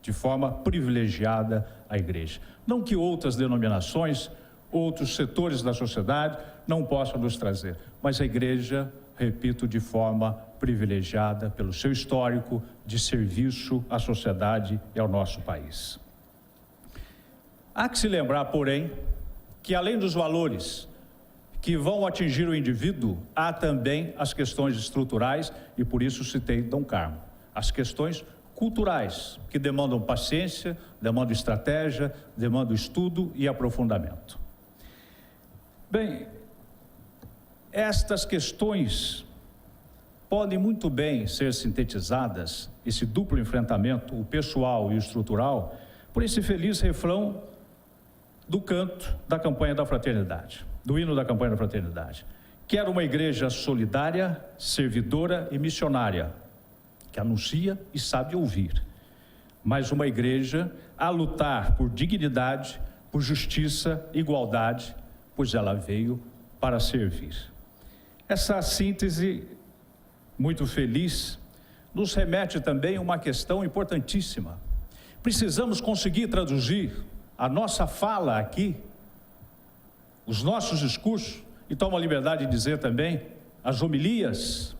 De forma privilegiada a Igreja. Não que outras denominações, outros setores da sociedade não possam nos trazer, mas a Igreja, repito, de forma privilegiada pelo seu histórico de serviço à sociedade e ao nosso país. Há que se lembrar, porém, que além dos valores que vão atingir o indivíduo, há também as questões estruturais, e por isso citei Dom Carmo. As questões culturais, que demandam paciência, demandam estratégia, demandam estudo e aprofundamento. Bem, estas questões podem muito bem ser sintetizadas, esse duplo enfrentamento, o pessoal e o estrutural, por esse feliz refrão do canto da campanha da fraternidade, do hino da campanha da fraternidade. Quero uma igreja solidária, servidora e missionária, que anuncia e sabe ouvir, mas uma igreja a lutar por dignidade, por justiça, igualdade, pois ela veio para servir. Essa síntese muito feliz nos remete também a uma questão importantíssima. Precisamos conseguir traduzir a nossa fala aqui, os nossos discursos, e tomo a liberdade de dizer também, as homilias,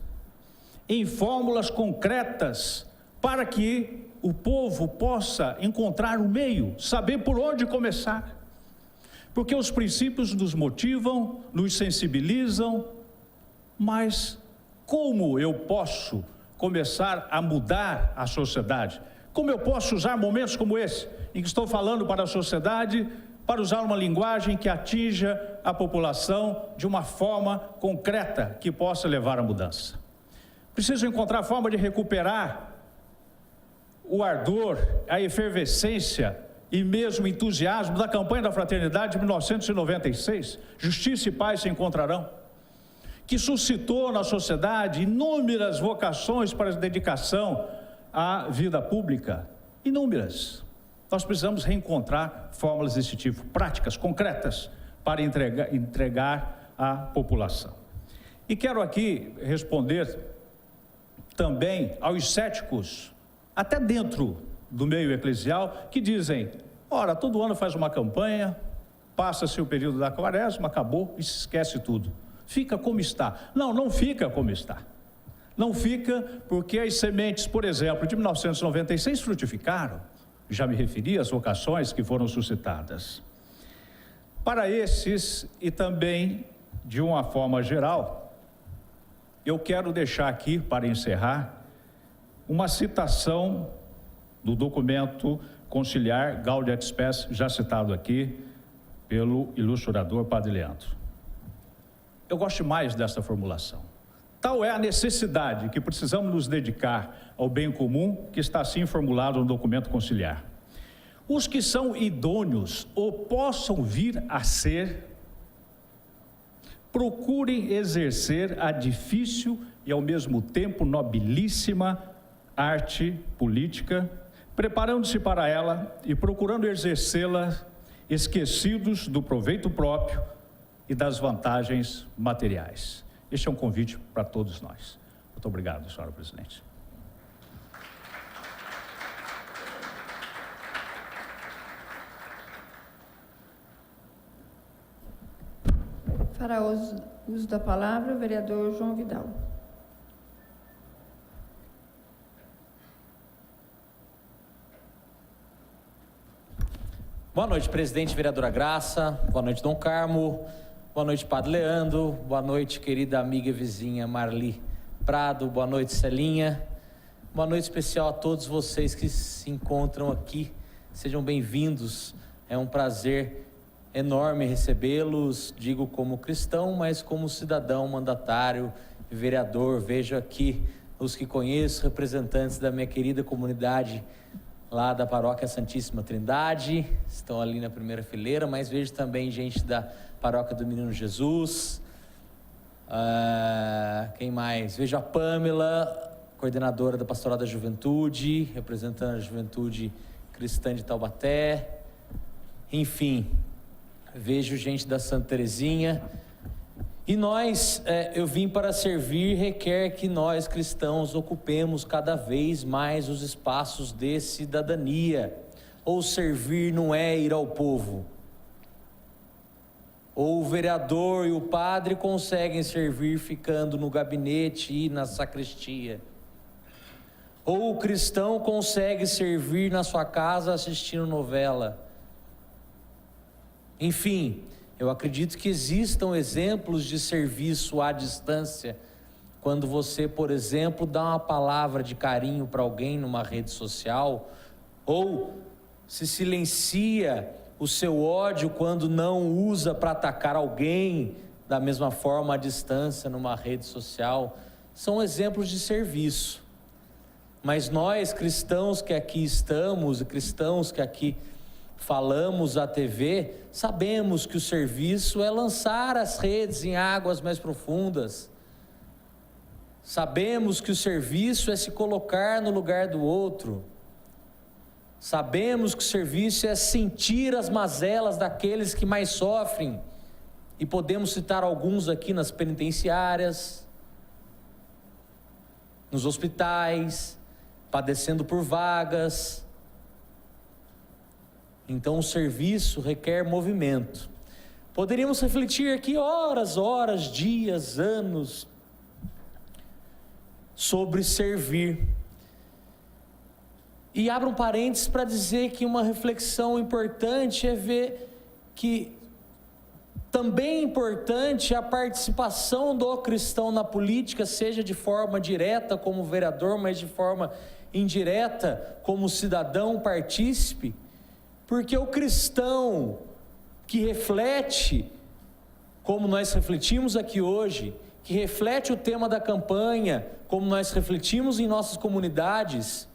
em fórmulas concretas, para que o povo possa encontrar o meio, saber por onde começar. Porque os princípios nos motivam, nos sensibilizam, mas como eu posso começar a mudar a sociedade? Como eu posso usar momentos como esse, em que estou falando para a sociedade, para usar uma linguagem que atinja a população de uma forma concreta que possa levar à mudança? Preciso encontrar forma de recuperar o ardor, a efervescência e mesmo entusiasmo da campanha da fraternidade de 1996, Justiça e Paz se encontrarão, que suscitou na sociedade inúmeras vocações para a dedicação à vida pública, inúmeras. Nós precisamos reencontrar fórmulas desse tipo, práticas, concretas, para entregar à população. E quero aqui responder também aos céticos, até dentro do meio eclesial, que dizem, ora, todo ano faz uma campanha, passa-se o período da quaresma, acabou e se esquece tudo. Fica como está. Não, não fica como está. Não fica porque as sementes, por exemplo, de 1996 frutificaram. Já me referi às vocações que foram suscitadas. Para esses e também de uma forma geral, eu quero deixar aqui, para encerrar, uma citação do documento conciliar Gaudium et Spes, já citado aqui pelo ilustrador Padre Leandro. Eu gosto mais dessa formulação. Tal é a necessidade que precisamos nos dedicar ao bem comum, que está assim formulado no documento conciliar. Os que são idôneos ou possam vir a ser, procurem exercer a difícil e ao mesmo tempo nobilíssima arte política, preparando-se para ela e procurando exercê-la, esquecidos do proveito próprio, e das vantagens materiais. Este é um convite para todos nós. Muito obrigado, senhora presidente. Fará uso da palavra o vereador João Vidal. Boa noite, presidente, vereadora Graça. Boa noite, Dom Carmo. Boa noite, Padre Leandro. Boa noite, querida amiga e vizinha Marli Prado. Boa noite, Celinha. Boa noite especial a todos vocês que se encontram aqui. Sejam bem-vindos. É um prazer enorme recebê-los, digo como cristão, mas como cidadão, mandatário e vereador. Vejo aqui os que conheço, representantes da minha querida comunidade lá da Paróquia Santíssima Trindade, estão ali na primeira fileira, mas vejo também gente da Paróquia do Menino Jesus. Quem mais? Vejo a Pâmela, coordenadora da Pastoral da Juventude, representando a Juventude Cristã de Taubaté. Enfim, vejo gente da Santa Terezinha. E nós, eu vim para servir, requer que nós cristãos ocupemos cada vez mais os espaços de cidadania. Ou servir não é ir ao povo. Ou o vereador e o padre conseguem servir ficando no gabinete e na sacristia. Ou o cristão consegue servir na sua casa assistindo novela. Enfim, eu acredito que existam exemplos de serviço à distância, quando você, por exemplo, dá uma palavra de carinho para alguém numa rede social, ou se silencia o seu ódio quando não usa para atacar alguém, da mesma forma à distância numa rede social. São exemplos de serviço. Mas nós, cristãos que aqui estamos, e cristãos que aqui falamos à TV, sabemos que o serviço é lançar as redes em águas mais profundas. Sabemos que o serviço é se colocar no lugar do outro. Sabemos que o serviço é sentir as mazelas daqueles que mais sofrem. E podemos citar alguns aqui nas penitenciárias, nos hospitais, padecendo por vagas. Então o serviço requer movimento. Poderíamos refletir aqui horas, dias, anos sobre servir. E abro um parênteses para dizer que uma reflexão importante é ver que também é importante a participação do cristão na política, seja de forma direta como vereador, mas de forma indireta como cidadão partícipe. Porque o cristão que reflete, como nós refletimos aqui hoje, que reflete o tema da campanha, como nós refletimos em nossas comunidades,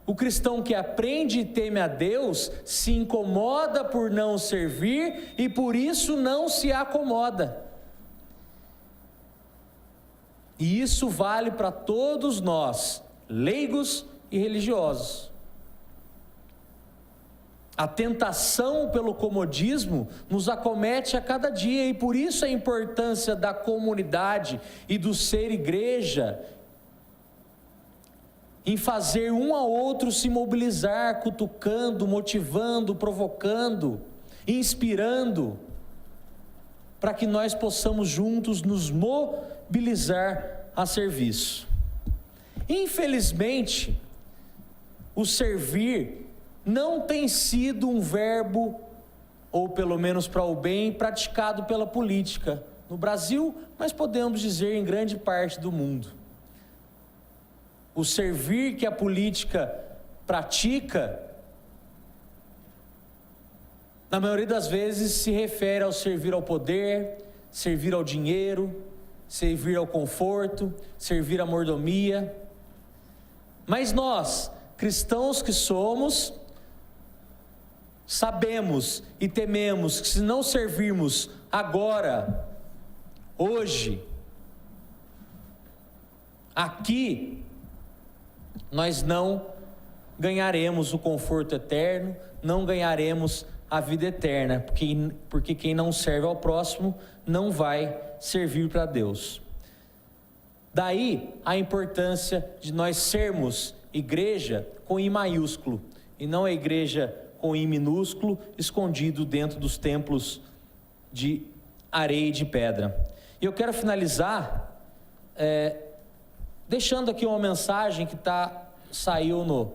o cristão que aprende e teme a Deus, se incomoda por não servir e por isso não se acomoda. E isso vale para todos nós, leigos e religiosos. A tentação pelo comodismo nos acomete a cada dia e por isso a importância da comunidade e do ser igreja em fazer um ao outro se mobilizar, cutucando, motivando, provocando, inspirando, para que nós possamos juntos nos mobilizar a serviço. Infelizmente, o servir não tem sido um verbo, ou pelo menos para o bem, praticado pela política no Brasil, mas podemos dizer em grande parte do mundo. O servir que a política pratica, na maioria das vezes se refere ao servir ao poder, servir ao dinheiro, servir ao conforto, servir à mordomia. Mas nós, cristãos que somos, sabemos e tememos que se não servirmos agora, hoje, aqui, nós não ganharemos o conforto eterno, não ganharemos a vida eterna, porque quem não serve ao próximo não vai servir para Deus. Daí a importância de nós sermos igreja com I maiúsculo, e não a igreja com I minúsculo, escondido dentro dos templos de areia e de pedra. E eu quero finalizar deixando aqui uma mensagem que saiu no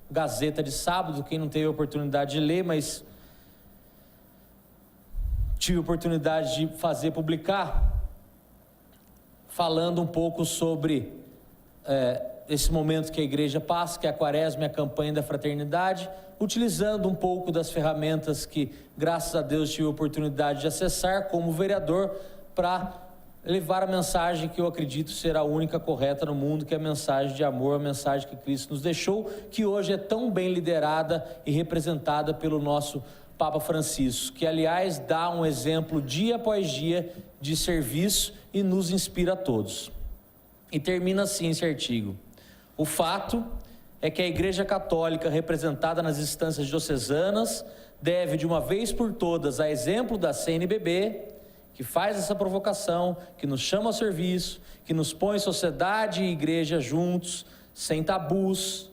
Gazeta de sábado, quem não teve a oportunidade de ler, mas tive a oportunidade de fazer publicar, falando um pouco sobre esse momento que a igreja passa, que é a Quaresma e a campanha da fraternidade, utilizando um pouco das ferramentas que, graças a Deus, tive a oportunidade de acessar como vereador, para levar a mensagem que eu acredito ser a única correta no mundo, que é a mensagem de amor, a mensagem que Cristo nos deixou, que hoje é tão bem liderada e representada pelo nosso Papa Francisco, que aliás dá um exemplo dia após dia de serviço e nos inspira a todos. E termina assim esse artigo: o fato é que a Igreja Católica, representada nas instâncias diocesanas, deve de uma vez por todas, a exemplo da CNBB, que faz essa provocação, que nos chama ao serviço, que nos põe sociedade e igreja juntos, sem tabus,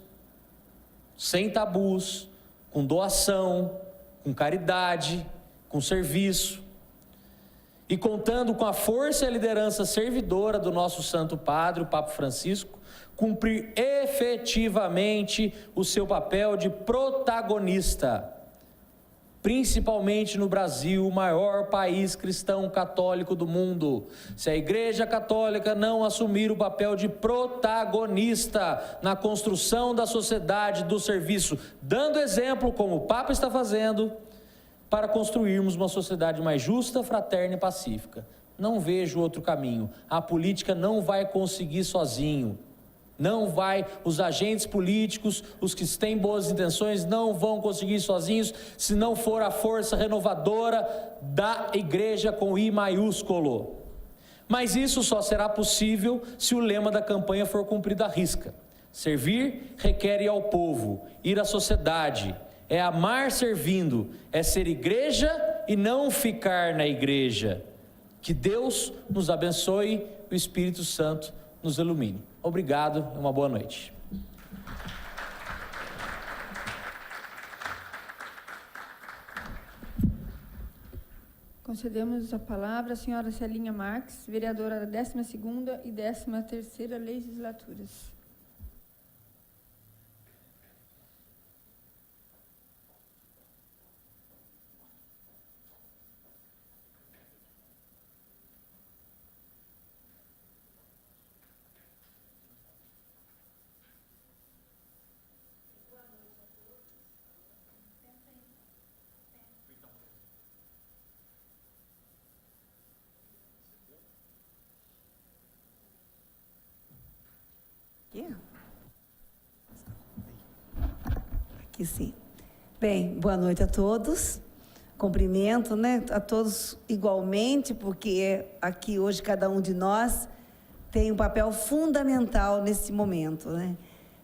com doação, com caridade, com serviço, e contando com a força e a liderança servidora do nosso Santo Padre, o Papa Francisco, cumprir efetivamente o seu papel de protagonista, principalmente no Brasil, o maior país cristão católico do mundo. Se a Igreja Católica não assumir o papel de protagonista na construção da sociedade do serviço, dando exemplo como o Papa está fazendo, para construirmos uma sociedade mais justa, fraterna e pacífica, não vejo outro caminho. A política não vai conseguir sozinho. Não vai, os agentes políticos, os que têm boas intenções, não vão conseguir sozinhos, se não for a força renovadora da igreja com I maiúsculo. Mas isso só será possível se o lema da campanha for cumprido à risca. Servir requer ir ao povo, ir à sociedade, é amar servindo, é ser igreja e não ficar na igreja. Que Deus nos abençoe, o Espírito Santo nos ilumine. Obrigado e uma boa noite. Concedemos a palavra à senhora Celinha Marques, vereadora da 12ª e 13ª legislaturas. Aqui sim. Bem, boa noite a todos. Cumprimento, a todos igualmente, porque aqui hoje cada um de nós tem um papel fundamental nesse momento,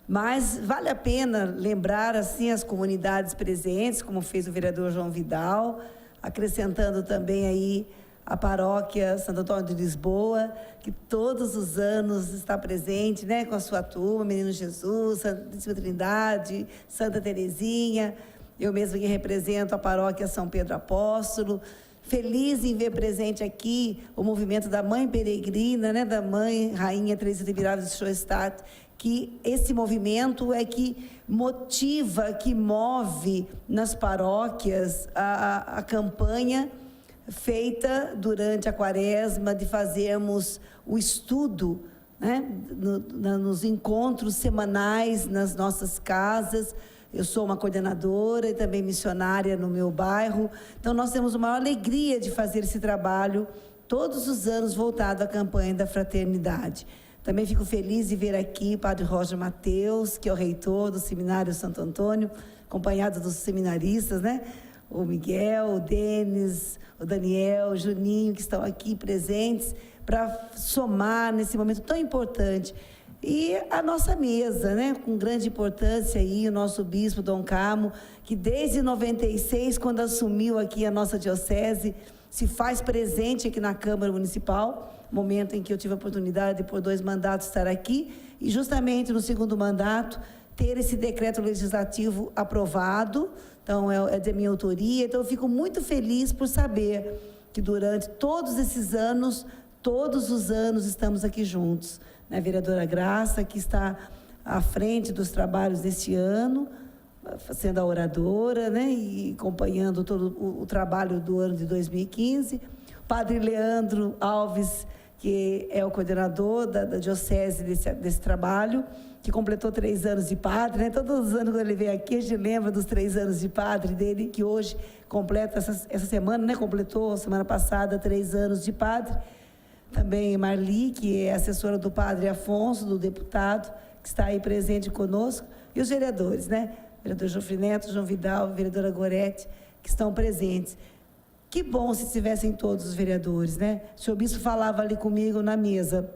Mas vale a pena lembrar assim as comunidades presentes, como fez o vereador João Vidal, acrescentando também aí a paróquia Santo Antônio de Lisboa, que todos os anos está presente, com a sua turma, Menino Jesus, Santíssima Trindade, Santa Terezinha. Eu mesmo que represento a paróquia São Pedro Apóstolo. Feliz em ver presente aqui o movimento da Mãe Peregrina, da Mãe Rainha Teresa de Viraves de Schoenstatt, que esse movimento é que motiva, que move nas paróquias a campanha feita durante a Quaresma, de fazermos o estudo, nos encontros semanais nas nossas casas. Eu sou uma coordenadora e também missionária no meu bairro, então nós temos uma alegria de fazer esse trabalho todos os anos voltado à campanha da fraternidade. Também fico feliz de ver aqui o Padre Roger Mateus, que é o reitor do Seminário Santo Antônio, acompanhado dos seminaristas, o Miguel, o Denis, o Daniel, o Juninho, que estão aqui presentes para somar nesse momento tão importante. E a nossa mesa, né, com grande importância aí, o nosso bispo Dom Carmo, que desde 96, quando assumiu aqui a nossa diocese, se faz presente aqui na Câmara Municipal, momento em que eu tive a oportunidade de, por 2 mandatos, estar aqui, e justamente no segundo mandato, ter esse decreto legislativo aprovado, então é de minha autoria, então eu fico muito feliz por saber que durante todos esses anos, todos os anos estamos aqui juntos. A vereadora Graça, que está à frente dos trabalhos deste ano, sendo a oradora, né, e acompanhando todo o trabalho do ano de 2015. O padre Leandro Alves, que é o coordenador da diocese desse trabalho, que completou 3 anos de padre, né? Todos os anos quando ele vem aqui, a gente lembra dos 3 anos de padre dele, que hoje completa essa semana, né? Completou semana passada 3 anos de padre. Também Marli, que é assessora do padre Afonso, do deputado, que está aí presente conosco, e os vereadores, né? Vereador João Neto, João Vidal, vereadora Gorete, que estão presentes. Que bom se tivessem todos os vereadores, né? O senhor bispo falava ali comigo na mesa,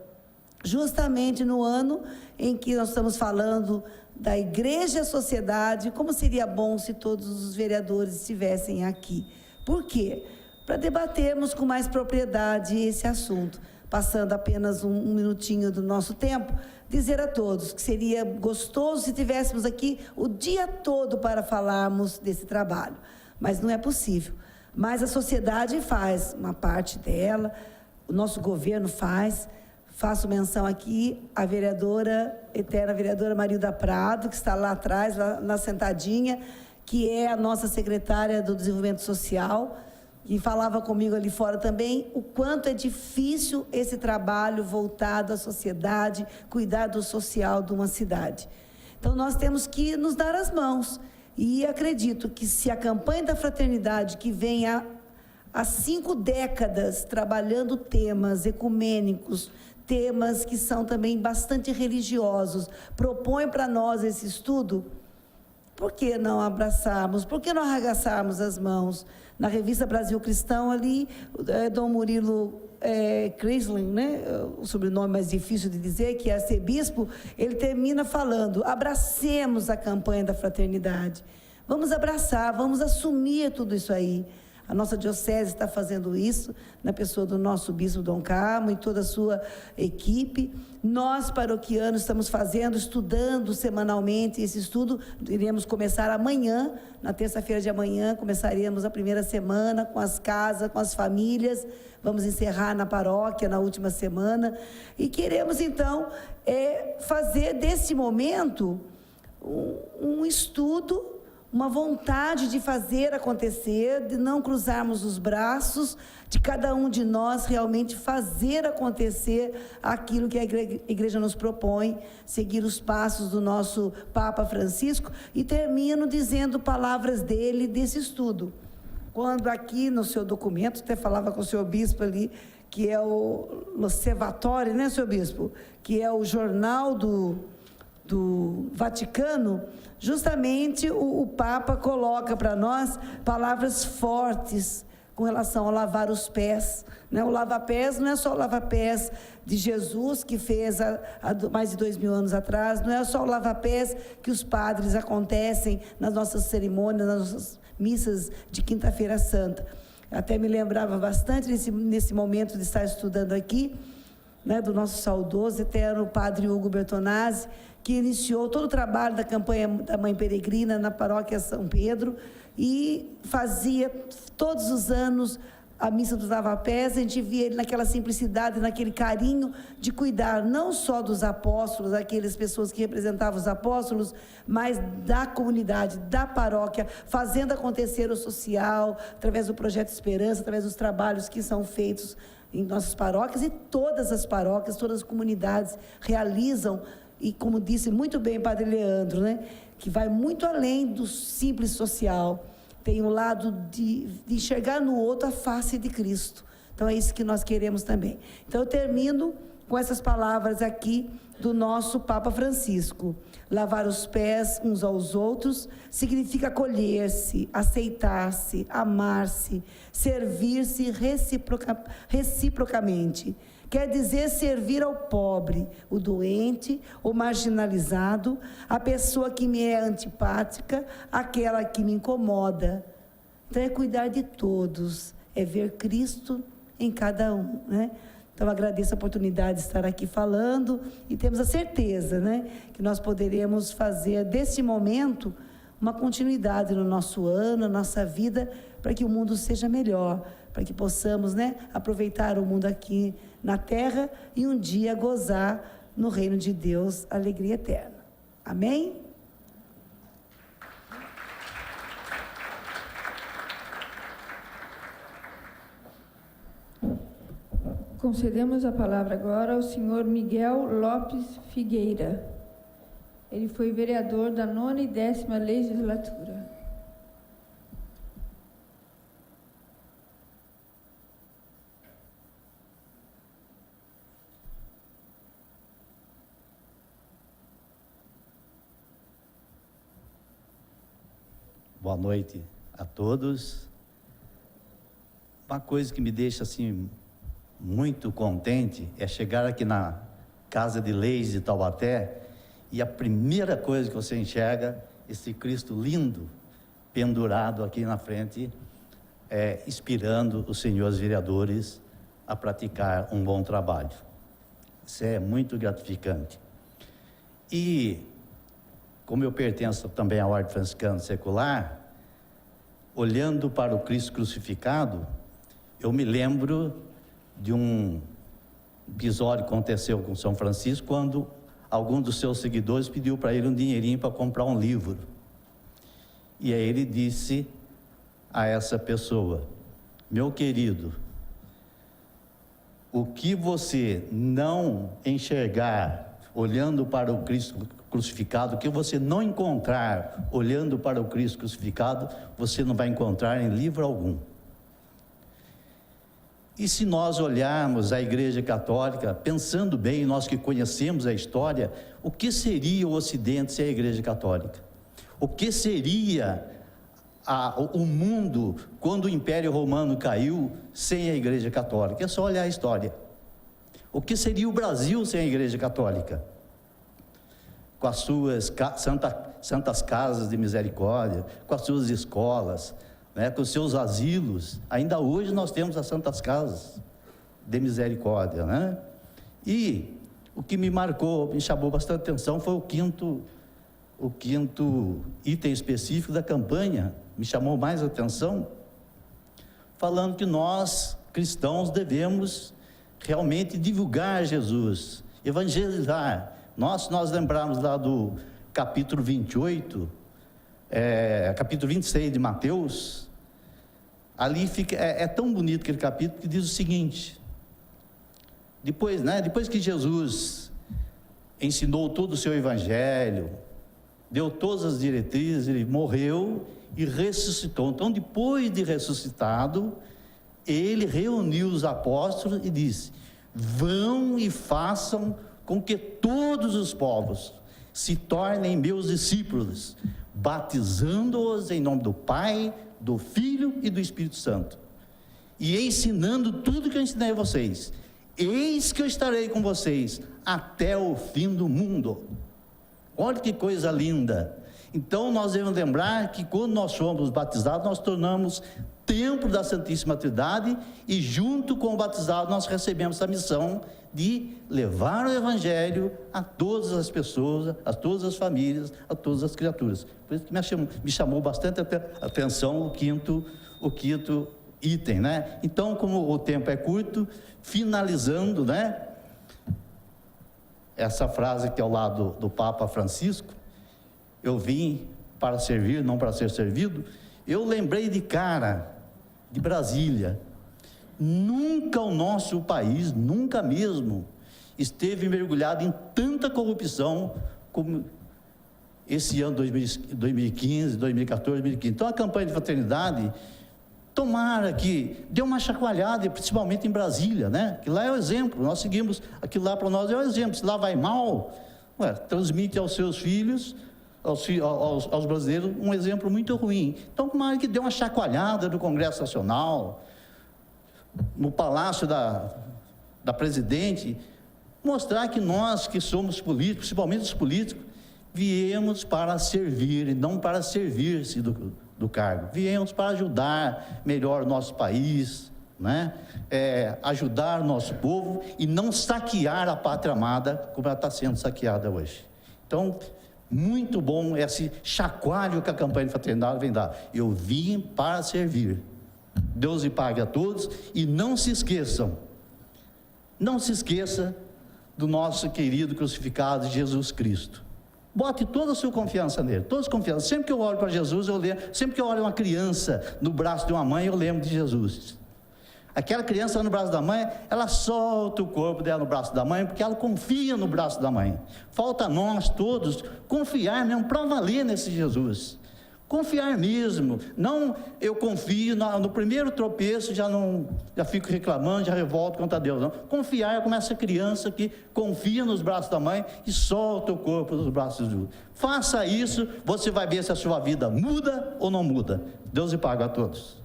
justamente no ano em que nós estamos falando da igreja e sociedade, como seria bom se todos os vereadores estivessem aqui. Por quê? Para debatermos com mais propriedade esse assunto. Passando apenas um minutinho do nosso tempo, dizer a todos que seria gostoso se tivéssemos aqui o dia todo para falarmos desse trabalho, mas não é possível. Mas a sociedade faz uma parte dela, o nosso governo faz. Faço menção aqui à vereadora, eterna vereadora Marilda Prado, que está lá atrás, lá na sentadinha, que é a nossa secretária do Desenvolvimento Social, e falava comigo ali fora também o quanto é difícil esse trabalho voltado à sociedade, cuidar do social de uma cidade. Então, nós temos que nos dar as mãos. E acredito que se a campanha da fraternidade, que vem há 5 décadas trabalhando temas ecumênicos, temas que são também bastante religiosos, propõe para nós esse estudo, por que não abraçarmos? Por que não arregaçarmos as mãos? Na revista Brasil Cristão, ali, Dom Murilo Crisling, né? O sobrenome mais difícil de dizer, que é arcebispo, ele termina falando: abracemos a campanha da fraternidade. Vamos abraçar, vamos assumir tudo isso aí. A nossa diocese está fazendo isso, na pessoa do nosso bispo Dom Carmo e toda a sua equipe. Nós, paroquianos, estamos fazendo, estudando semanalmente esse estudo. Iremos começar amanhã, na terça-feira de amanhã, começaremos a primeira semana com as casas, com as famílias. Vamos encerrar na paróquia na última semana. E queremos, então, fazer desse momento um estudo, uma vontade de fazer acontecer, de não cruzarmos os braços, de cada um de nós realmente fazer acontecer aquilo que a igreja nos propõe, seguir os passos do nosso Papa Francisco. E termino dizendo palavras dele, desse estudo. Quando aqui no seu documento, até falava com o senhor bispo ali, que é o L'Osservatore, né, senhor bispo? Que é o jornal do Vaticano, justamente o Papa coloca para nós palavras fortes com relação ao lavar os pés, né? O lava-pés não é só o lava-pés de Jesus, que fez há mais de 2000 anos atrás, não é só o lava-pés que os padres acontecem nas nossas cerimônias, nas nossas missas de Quinta-feira Santa. Até me lembrava bastante nesse momento de estar estudando aqui, né, do nosso saudoso, eterno padre Hugo Bertonazzi, que iniciou todo o trabalho da campanha da Mãe Peregrina na paróquia São Pedro e fazia todos os anos a missa dos lava-pés. A gente via ele naquela simplicidade, naquele carinho de cuidar não só dos apóstolos, aquelas pessoas que representavam os apóstolos, mas da comunidade, da paróquia, fazendo acontecer o social, através do Projeto Esperança, através dos trabalhos que são feitos em nossas paróquias, e todas as paróquias, todas as comunidades realizam. E como disse muito bem o padre Leandro, né, que vai muito além do simples social, tem o lado de enxergar no outro a face de Cristo. Então é isso que nós queremos também. Então eu termino com essas palavras aqui do nosso Papa Francisco. Lavar os pés uns aos outros significa acolher-se, aceitar-se, amar-se, servir-se reciprocamente. Quer dizer servir ao pobre, o doente, o marginalizado, a pessoa que me é antipática, aquela que me incomoda. Então é cuidar de todos, é ver Cristo em cada um, né? Então agradeço a oportunidade de estar aqui falando e temos a certeza, né, que nós poderemos fazer desse momento uma continuidade no nosso ano, na nossa vida, para que o mundo seja melhor, para que possamos, né, aproveitar o mundo aqui na terra e um dia gozar no reino de Deus a alegria eterna. Amém? Concedemos a palavra agora ao senhor Miguel Lopes Figueira. Ele foi vereador da 9ª e 10ª legislatura. Boa noite a todos. Uma coisa que me deixa assim muito contente é chegar aqui na Casa de Leis de Taubaté e a primeira coisa que você enxerga, esse Cristo lindo, pendurado aqui na frente, inspirando os senhores vereadores a praticar um bom trabalho. Isso é muito gratificante. E, como eu pertenço também à Ordem Franciscana Secular, olhando para o Cristo crucificado, eu me lembro de um episódio que aconteceu com São Francisco, quando algum dos seus seguidores pediu para ele um dinheirinho para comprar um livro. E aí ele disse a essa pessoa: meu querido, o que você não enxergar olhando para o Cristo crucificado, o que você não encontrar olhando para o Cristo crucificado, você não vai encontrar em livro algum. E se nós olharmos a Igreja Católica, pensando bem, nós que conhecemos a história, o que seria o Ocidente sem a Igreja Católica? O que seria o mundo quando o Império Romano caiu sem a Igreja Católica? É só olhar a história. O que seria o Brasil sem a Igreja Católica? Com as suas santas casas de misericórdia, com as suas escolas, né, com os seus asilos. Ainda hoje nós temos as santas casas de misericórdia, né? E o que me marcou, me chamou bastante atenção, foi o quinto item específico da campanha, me chamou mais atenção, falando que nós, cristãos, devemos realmente divulgar Jesus, evangelizar. Nós lembrarmos lá do capítulo 28, capítulo 26 de Mateus, ali fica, é tão bonito aquele capítulo que diz o seguinte: depois que Jesus ensinou todo o seu evangelho, deu todas as diretrizes, ele morreu e ressuscitou. Então, depois de ressuscitado, ele reuniu os apóstolos e disse: vão e façam com que todos os povos se tornem meus discípulos, batizando-os em nome do Pai, do Filho e do Espírito Santo, e ensinando tudo que eu ensinei a vocês. Eis que eu estarei com vocês até o fim do mundo. Olha que coisa linda. Então nós devemos lembrar que quando nós somos batizados, nós tornamos templo da Santíssima Trindade, e junto com o batizado nós recebemos a missão de levar o Evangelho a todas as pessoas, a todas as famílias, a todas as criaturas. Por isso que me chamou bastante atenção o quinto item, né? Então, como o tempo é curto, finalizando, né, essa frase que é ao lado do Papa Francisco: eu vim para servir, não para ser servido. Eu lembrei de Brasília. Nunca o nosso país, nunca mesmo, esteve mergulhado em tanta corrupção como esse ano 2015, 2014, 2015. Então a campanha de fraternidade, tomara que dê uma chacoalhada, principalmente em Brasília, né? Que lá é o exemplo, nós seguimos, aquilo lá para nós é o exemplo. Se lá vai mal, transmite aos seus filhos, aos brasileiros, um exemplo muito ruim. Então, tomara que dê uma chacoalhada no Congresso Nacional, no Palácio da presidente, mostrar que nós que somos políticos, principalmente os políticos, viemos para servir e não para servir-se do cargo. Viemos para ajudar melhor o nosso país, né? Ajudar o nosso povo e não saquear a pátria amada como ela está sendo saqueada hoje. Então, muito bom esse chacoalho que a campanha de fraternidade vem dar. Eu vim para servir. Deus lhe pague a todos e não se esqueça do nosso querido crucificado Jesus Cristo. Bote toda a sua confiança nele, toda a sua confiança. Sempre que eu olho para Jesus, eu lembro. Sempre que eu olho uma criança no braço de uma mãe, eu lembro de Jesus. Aquela criança no braço da mãe, ela solta o corpo dela no braço da mãe, porque ela confia no braço da mãe. Falta a nós todos confiar mesmo, para valer nesse Jesus. Confiar mesmo. Não, eu confio, no primeiro tropeço já fico reclamando, já revolto contra Deus. Não. Confiar como essa criança que confia nos braços da mãe e solta o corpo nos braços de Jesus. Faça isso, você vai ver se a sua vida muda ou não muda. Deus lhe pague a todos.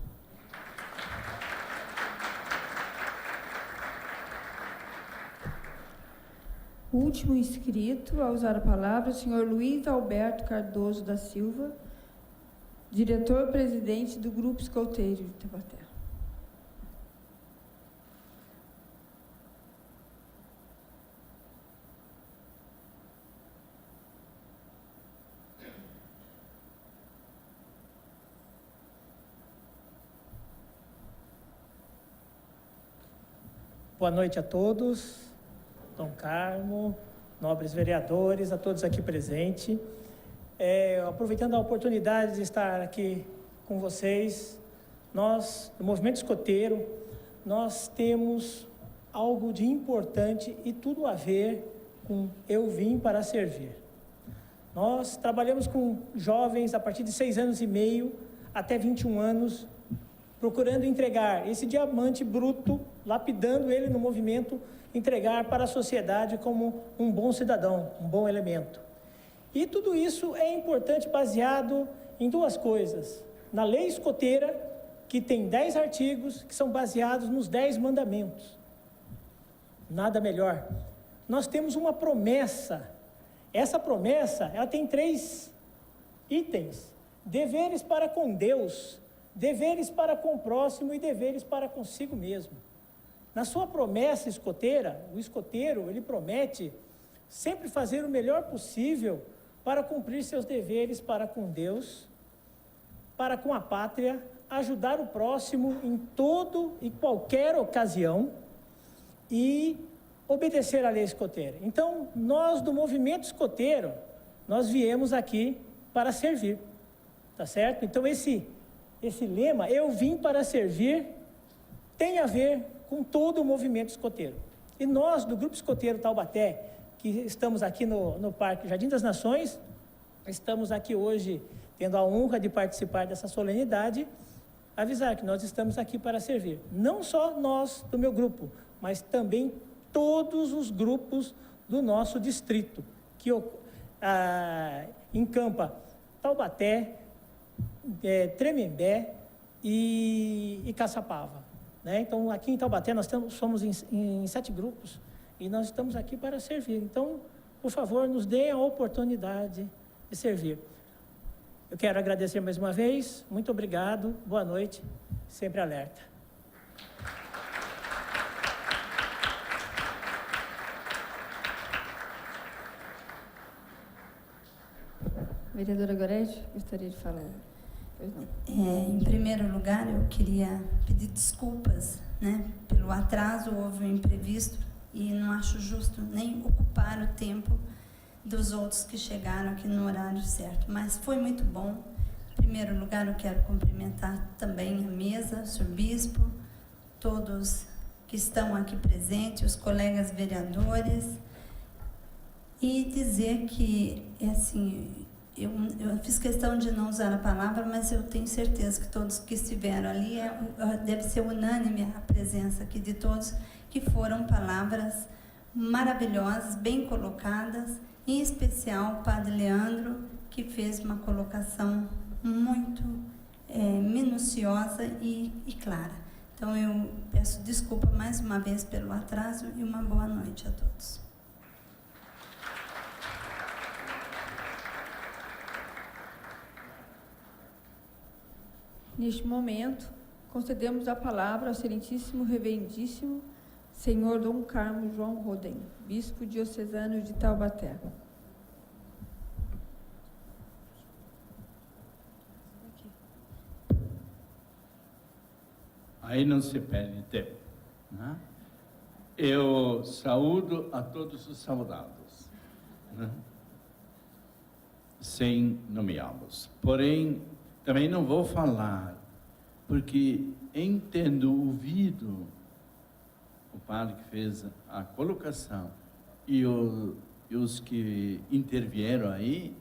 O último inscrito a usar a palavra, o senhor Luiz Alberto Cardoso da Silva, diretor-presidente do Grupo Escoteiro de Taubaté. Boa noite a todos. Dom Carmo, nobres vereadores, a todos aqui presentes. Aproveitando a oportunidade de estar aqui com vocês, nós, do Movimento Escoteiro, nós temos algo de importante e tudo a ver com Eu Vim para Servir. Nós trabalhamos com jovens a partir de 6 anos e meio até 21 anos, procurando entregar esse diamante bruto, lapidando ele no movimento, entregar para a sociedade como um bom cidadão, um bom elemento. E tudo isso é importante baseado em 2 coisas. Na lei escoteira, que tem 10 artigos que são baseados nos 10 mandamentos. Nada melhor. Nós temos uma promessa. Essa promessa, ela tem 3 itens. Deveres para com Deus, deveres para com o próximo e deveres para consigo mesmo. Na sua promessa escoteira, o escoteiro, ele promete sempre fazer o melhor possível para cumprir seus deveres para com Deus, para com a pátria, ajudar o próximo em todo e qualquer ocasião e obedecer à lei escoteira. Então, nós do movimento escoteiro, nós viemos aqui para servir, tá certo? Então, esse lema, Eu Vim para Servir, tem a ver com todo o movimento escoteiro. E nós, do Grupo Escoteiro Taubaté, que estamos aqui no Parque Jardim das Nações, estamos aqui hoje tendo a honra de participar dessa solenidade, avisar que nós estamos aqui para servir. Não só nós do meu grupo, mas também todos os grupos do nosso distrito, que encampa Taubaté, Tremembé e Caçapava. Né? Então, aqui em Taubaté, nós somos em 7 grupos e nós estamos aqui para servir. Então, por favor, nos deem a oportunidade de servir. Eu quero agradecer mais uma vez. Muito obrigado. Boa noite. Sempre alerta. Vereadora Gorete, gostaria de falar. Em primeiro lugar, eu queria pedir desculpas, né, pelo atraso. Houve um imprevisto e não acho justo nem ocupar o tempo dos outros que chegaram aqui no horário certo, mas foi muito bom. Em primeiro lugar, eu quero cumprimentar também a mesa, o senhor bispo, todos que estão aqui presentes, os colegas vereadores, e dizer que, assim, eu fiz questão de não usar a palavra, mas eu tenho certeza que todos que estiveram ali, deve ser unânime a presença aqui de todos, que foram palavras maravilhosas, bem colocadas, em especial o Padre Leandro, que fez uma colocação muito minuciosa e clara. Então eu peço desculpa mais uma vez pelo atraso e uma boa noite a todos. Neste momento, concedemos a palavra ao Excelentíssimo Reverendíssimo Senhor Dom Carmo João Rodem, Bispo Diocesano de Taubaté. Aí não se perde tempo, né? Eu saúdo a todos os saudados, né? Sem nomeá-los. Porém, também não vou falar, porque tendo ouvido o padre que fez a colocação e os que intervieram aí,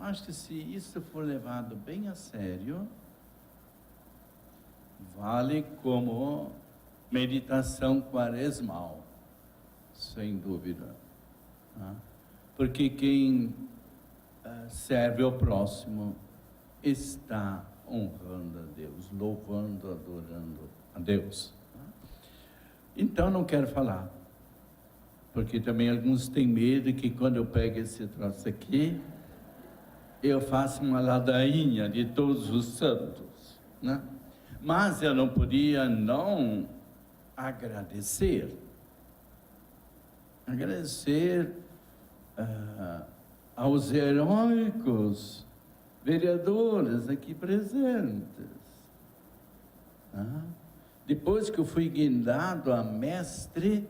acho que se isso for levado bem a sério, vale como meditação quaresmal, sem dúvida, né? Porque quem serve ao próximo está honrando a Deus, louvando, adorando a Deus. Então não quero falar, porque também alguns têm medo que quando eu pego esse troço aqui, eu faço uma ladainha de todos os santos, né? Mas eu não podia não agradecer aos heróicos vereadores aqui presentes. Depois que eu fui guindado a mestre,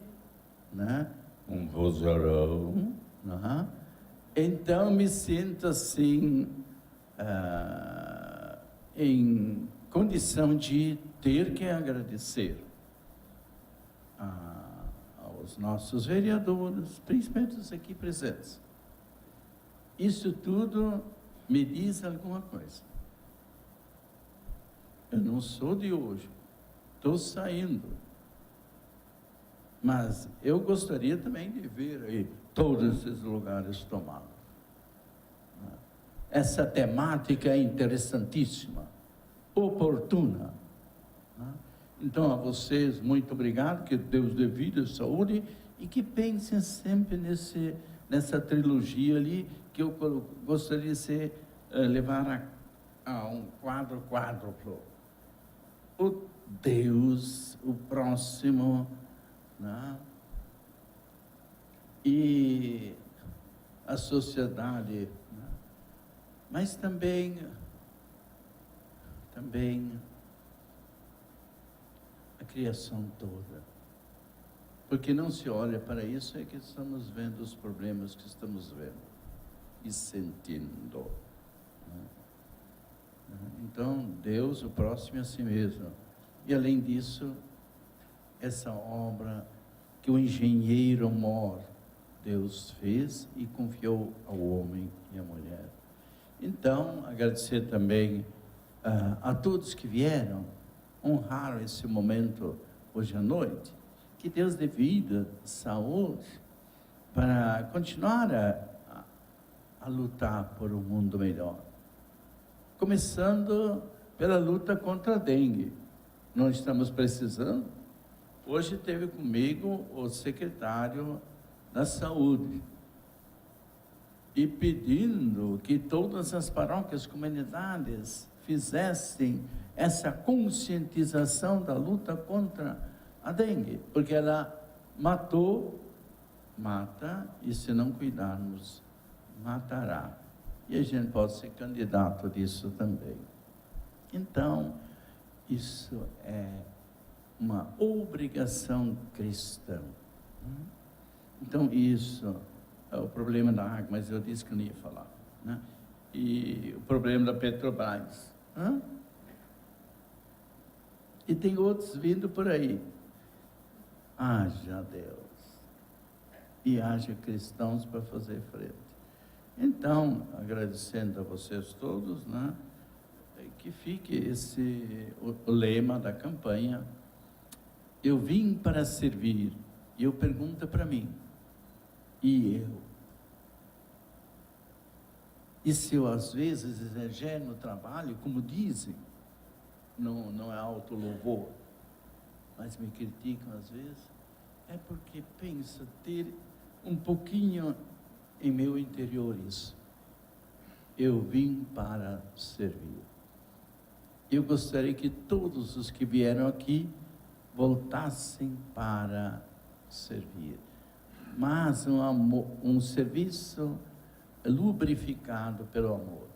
né, um vozeirão, né, então me sinto assim, em condição de ter que agradecer aos nossos vereadores, principalmente os aqui presentes. Isso tudo me diz alguma coisa. Eu não sou de hoje, estou saindo. Mas eu gostaria também de ver aí todos esses lugares tomados. Essa temática é interessantíssima, oportuna. Então, a vocês, muito obrigado, que Deus dê vida e saúde, e que pensem sempre nessa trilogia ali, que eu gostaria de levar a um quádruplo. O Deus, o próximo, né? E a sociedade, né? Mas também a criação toda. Porque não se olha para isso, é que estamos vendo os problemas que estamos vendo e sentindo. Então, Deus, o próximo é a si mesmo. E além disso, essa obra que o engenheiro mor, Deus fez e confiou ao homem e à mulher. Então, agradecer também a todos que vieram, honraram esse momento hoje à noite. Que Deus dê vida, saúde, para continuar a lutar por um mundo melhor. Começando pela luta contra a dengue. Nós estamos precisando. Hoje teve comigo o secretário da Saúde e pedindo que todas as paróquias, comunidades fizessem essa conscientização da luta contra a dengue, porque ela mata, e se não cuidarmos, matará. E a gente pode ser candidato disso também. Então, isso é uma obrigação cristã. Então, isso é o problema da água, mas eu disse que não ia falar, né? E o problema da Petrobras. E tem outros vindo por aí. Haja Deus. E haja cristãos para fazer frente. Então, agradecendo a vocês todos, né, que fique o lema da campanha. Eu vim para servir. E eu pergunto para mim, e eu? E se eu às vezes exagero no trabalho, como dizem, não é autolouvor, mas me criticam às vezes, é porque penso ter um pouquinho em meu interior isso. Eu vim para servir. Eu gostaria que todos os que vieram aqui voltassem para servir. Mas um serviço lubrificado pelo amor.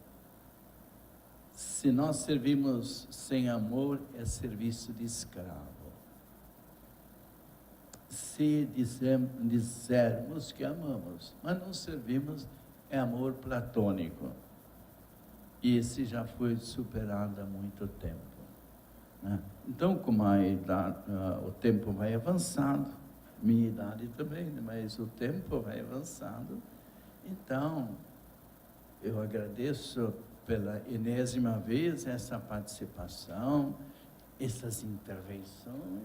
Se nós servimos sem amor, é serviço de escravo. Se dissermos que amamos, mas não servimos, é amor platônico. E esse já foi superado há muito tempo, né? Então, como o tempo vai avançando, minha idade também, né? Mas o tempo vai avançando, então, eu agradeço pela enésima vez essa participação, essas intervenções.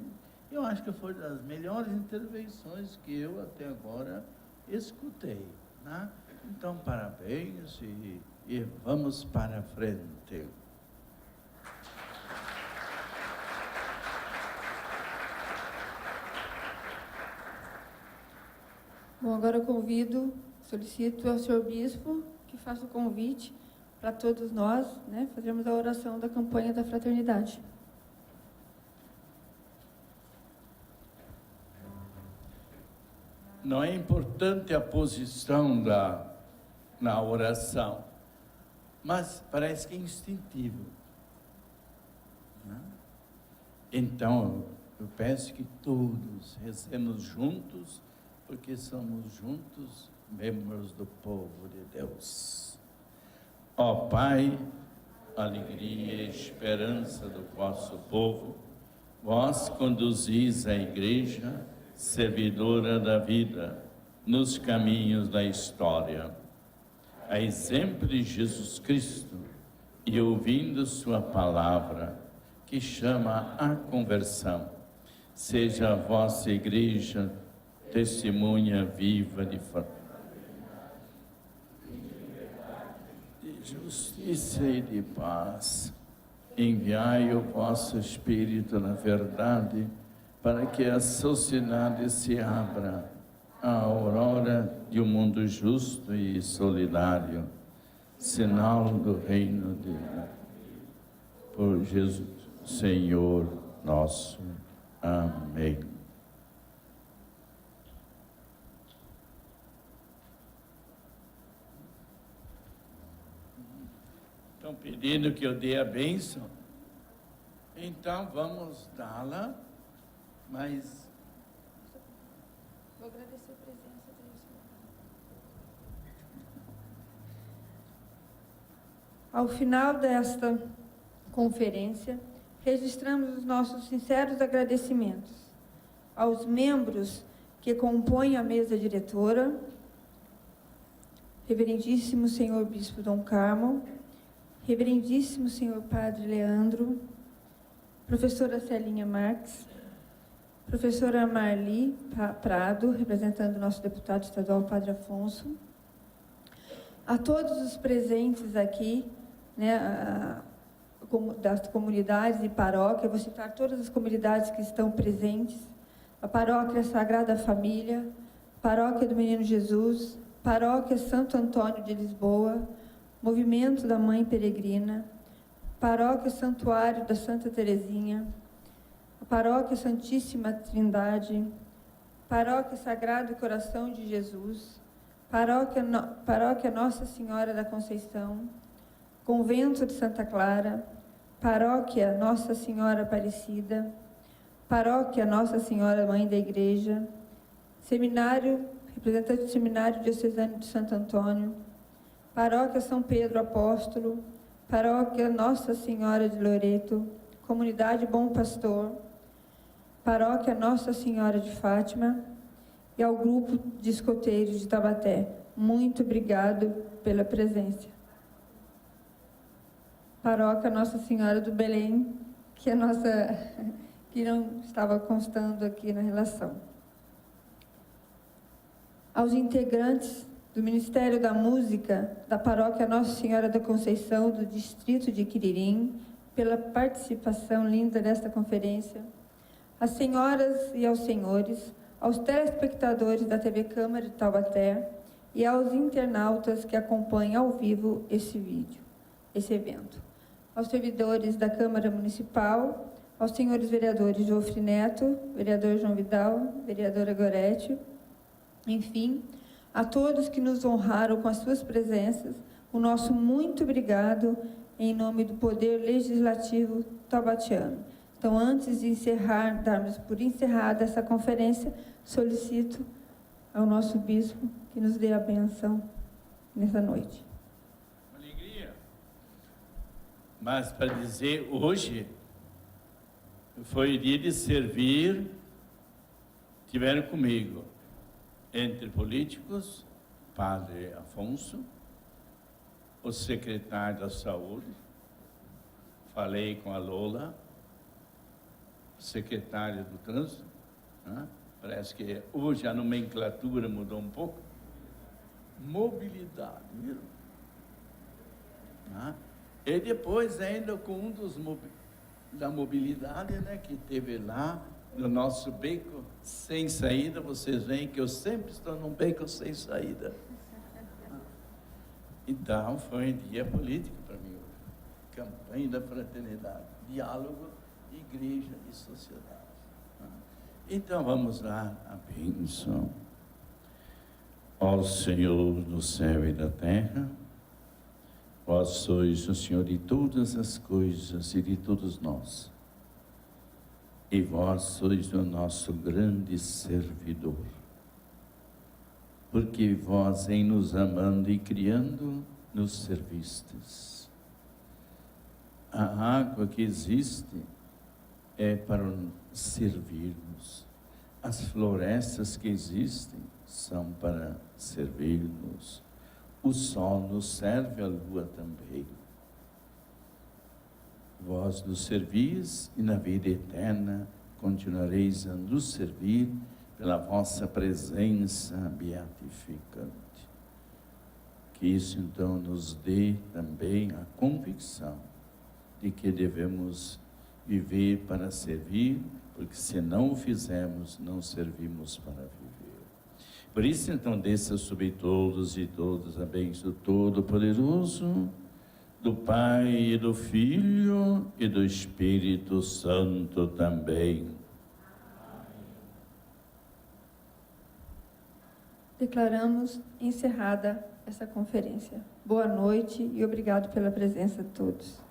Eu acho que foi das melhores intervenções que eu até agora escutei, né? Então, parabéns e vamos para frente. Bom, agora eu solicito ao senhor bispo que faça o convite para todos nós, né, fazermos a oração da campanha da fraternidade. Não é importante a posição na oração, mas parece que é instintivo, né? Então, eu peço que todos rezemos juntos, porque somos juntos membros do povo de Deus. Ó Pai, alegria e esperança do vosso povo, vós conduzis a Igreja, servidora da vida, nos caminhos da história. A exemplo de Jesus Cristo, e ouvindo sua palavra, que chama à conversão, seja a vossa Igreja testemunha viva de justiça e de paz. Enviai o vosso Espírito na verdade, para que a sociedade se abra à aurora de um mundo justo e solidário, sinal do reino de Deus. Por Jesus, Senhor nosso. Amém. Estão pedindo que eu dê a bênção? Então vamos dá-la, mas... Vou agradecer a presença deles. Ao final desta conferência, registramos os nossos sinceros agradecimentos aos membros que compõem a mesa diretora, Reverendíssimo Senhor Bispo Dom Carmo, Reverendíssimo Senhor Padre Leandro, Professora Celinha Marques, Professora Marli Prado, representando o nosso deputado estadual, Padre Afonso, a todos os presentes aqui, né, das comunidades e paróquia, vou citar todas as comunidades que estão presentes, a Paróquia Sagrada Família, Paróquia do Menino Jesus, Paróquia Santo Antônio de Lisboa, Movimento da Mãe Peregrina, Paróquia Santuário da Santa Teresinha, a Paróquia Santíssima Trindade, Paróquia Sagrado Coração de Jesus, Paróquia Nossa Senhora da Conceição, Convento de Santa Clara, Paróquia Nossa Senhora Aparecida, Paróquia Nossa Senhora Mãe da Igreja, Seminário, representante do Seminário Diocesano de Santo Antônio, Paróquia São Pedro Apóstolo, Paróquia Nossa Senhora de Loreto, Comunidade Bom Pastor, Paróquia Nossa Senhora de Fátima e ao Grupo de Escoteiros de Taubaté. Muito obrigado pela presença. Paróquia Nossa Senhora do Belém, que não estava constando aqui na relação. Aos integrantes do Ministério da Música da Paróquia Nossa Senhora da Conceição, do Distrito de Quiririm, pela participação linda desta conferência. às senhoras e aos senhores, aos telespectadores da TV Câmara de Taubaté e aos internautas que acompanham ao vivo esse evento. Aos servidores da Câmara Municipal, aos senhores vereadores Jofre Neto, vereador João Vidal, vereadora Goretti, enfim, a todos que nos honraram com as suas presenças, o nosso muito obrigado em nome do Poder Legislativo taubatiano. Então, antes de darmos por encerrada essa conferência, solicito ao nosso bispo que nos dê a benção nessa noite. Alegria. Mas para dizer, hoje foi dia de servir, tiveram comigo, entre políticos, Padre Afonso, o secretário da Saúde, falei com a Lola, secretário do Trânsito, né? Parece que hoje a nomenclatura mudou um pouco. Mobilidade, viu? Né? E depois ainda com um dos da mobilidade, né, que teve lá no nosso beco sem saída. Vocês veem que eu sempre estou num beco sem saída. Então foi um dia político para mim hoje. Campanha da fraternidade, diálogo, igreja e sociedade. Então vamos lá, a bênção. Ó Senhor do céu e da terra, vós sois o Senhor de todas as coisas e de todos nós. E vós sois o nosso grande servidor. Porque vós, em nos amando e criando, nos servistes. A água que existe é para servirmos. As florestas que existem são para servir-nos. O sol nos serve, a lua também. Vós nos servis e na vida eterna continuareis a nos servir pela vossa presença beatificante. Que isso então nos dê também a convicção de que devemos viver para servir, porque se não o fizermos, não servimos para viver. Por isso então desça sobre todos e todas a bênção do Todo-Poderoso, do Pai e do Filho e do Espírito Santo também. Declaramos encerrada essa conferência. Boa noite e obrigado pela presença de todos.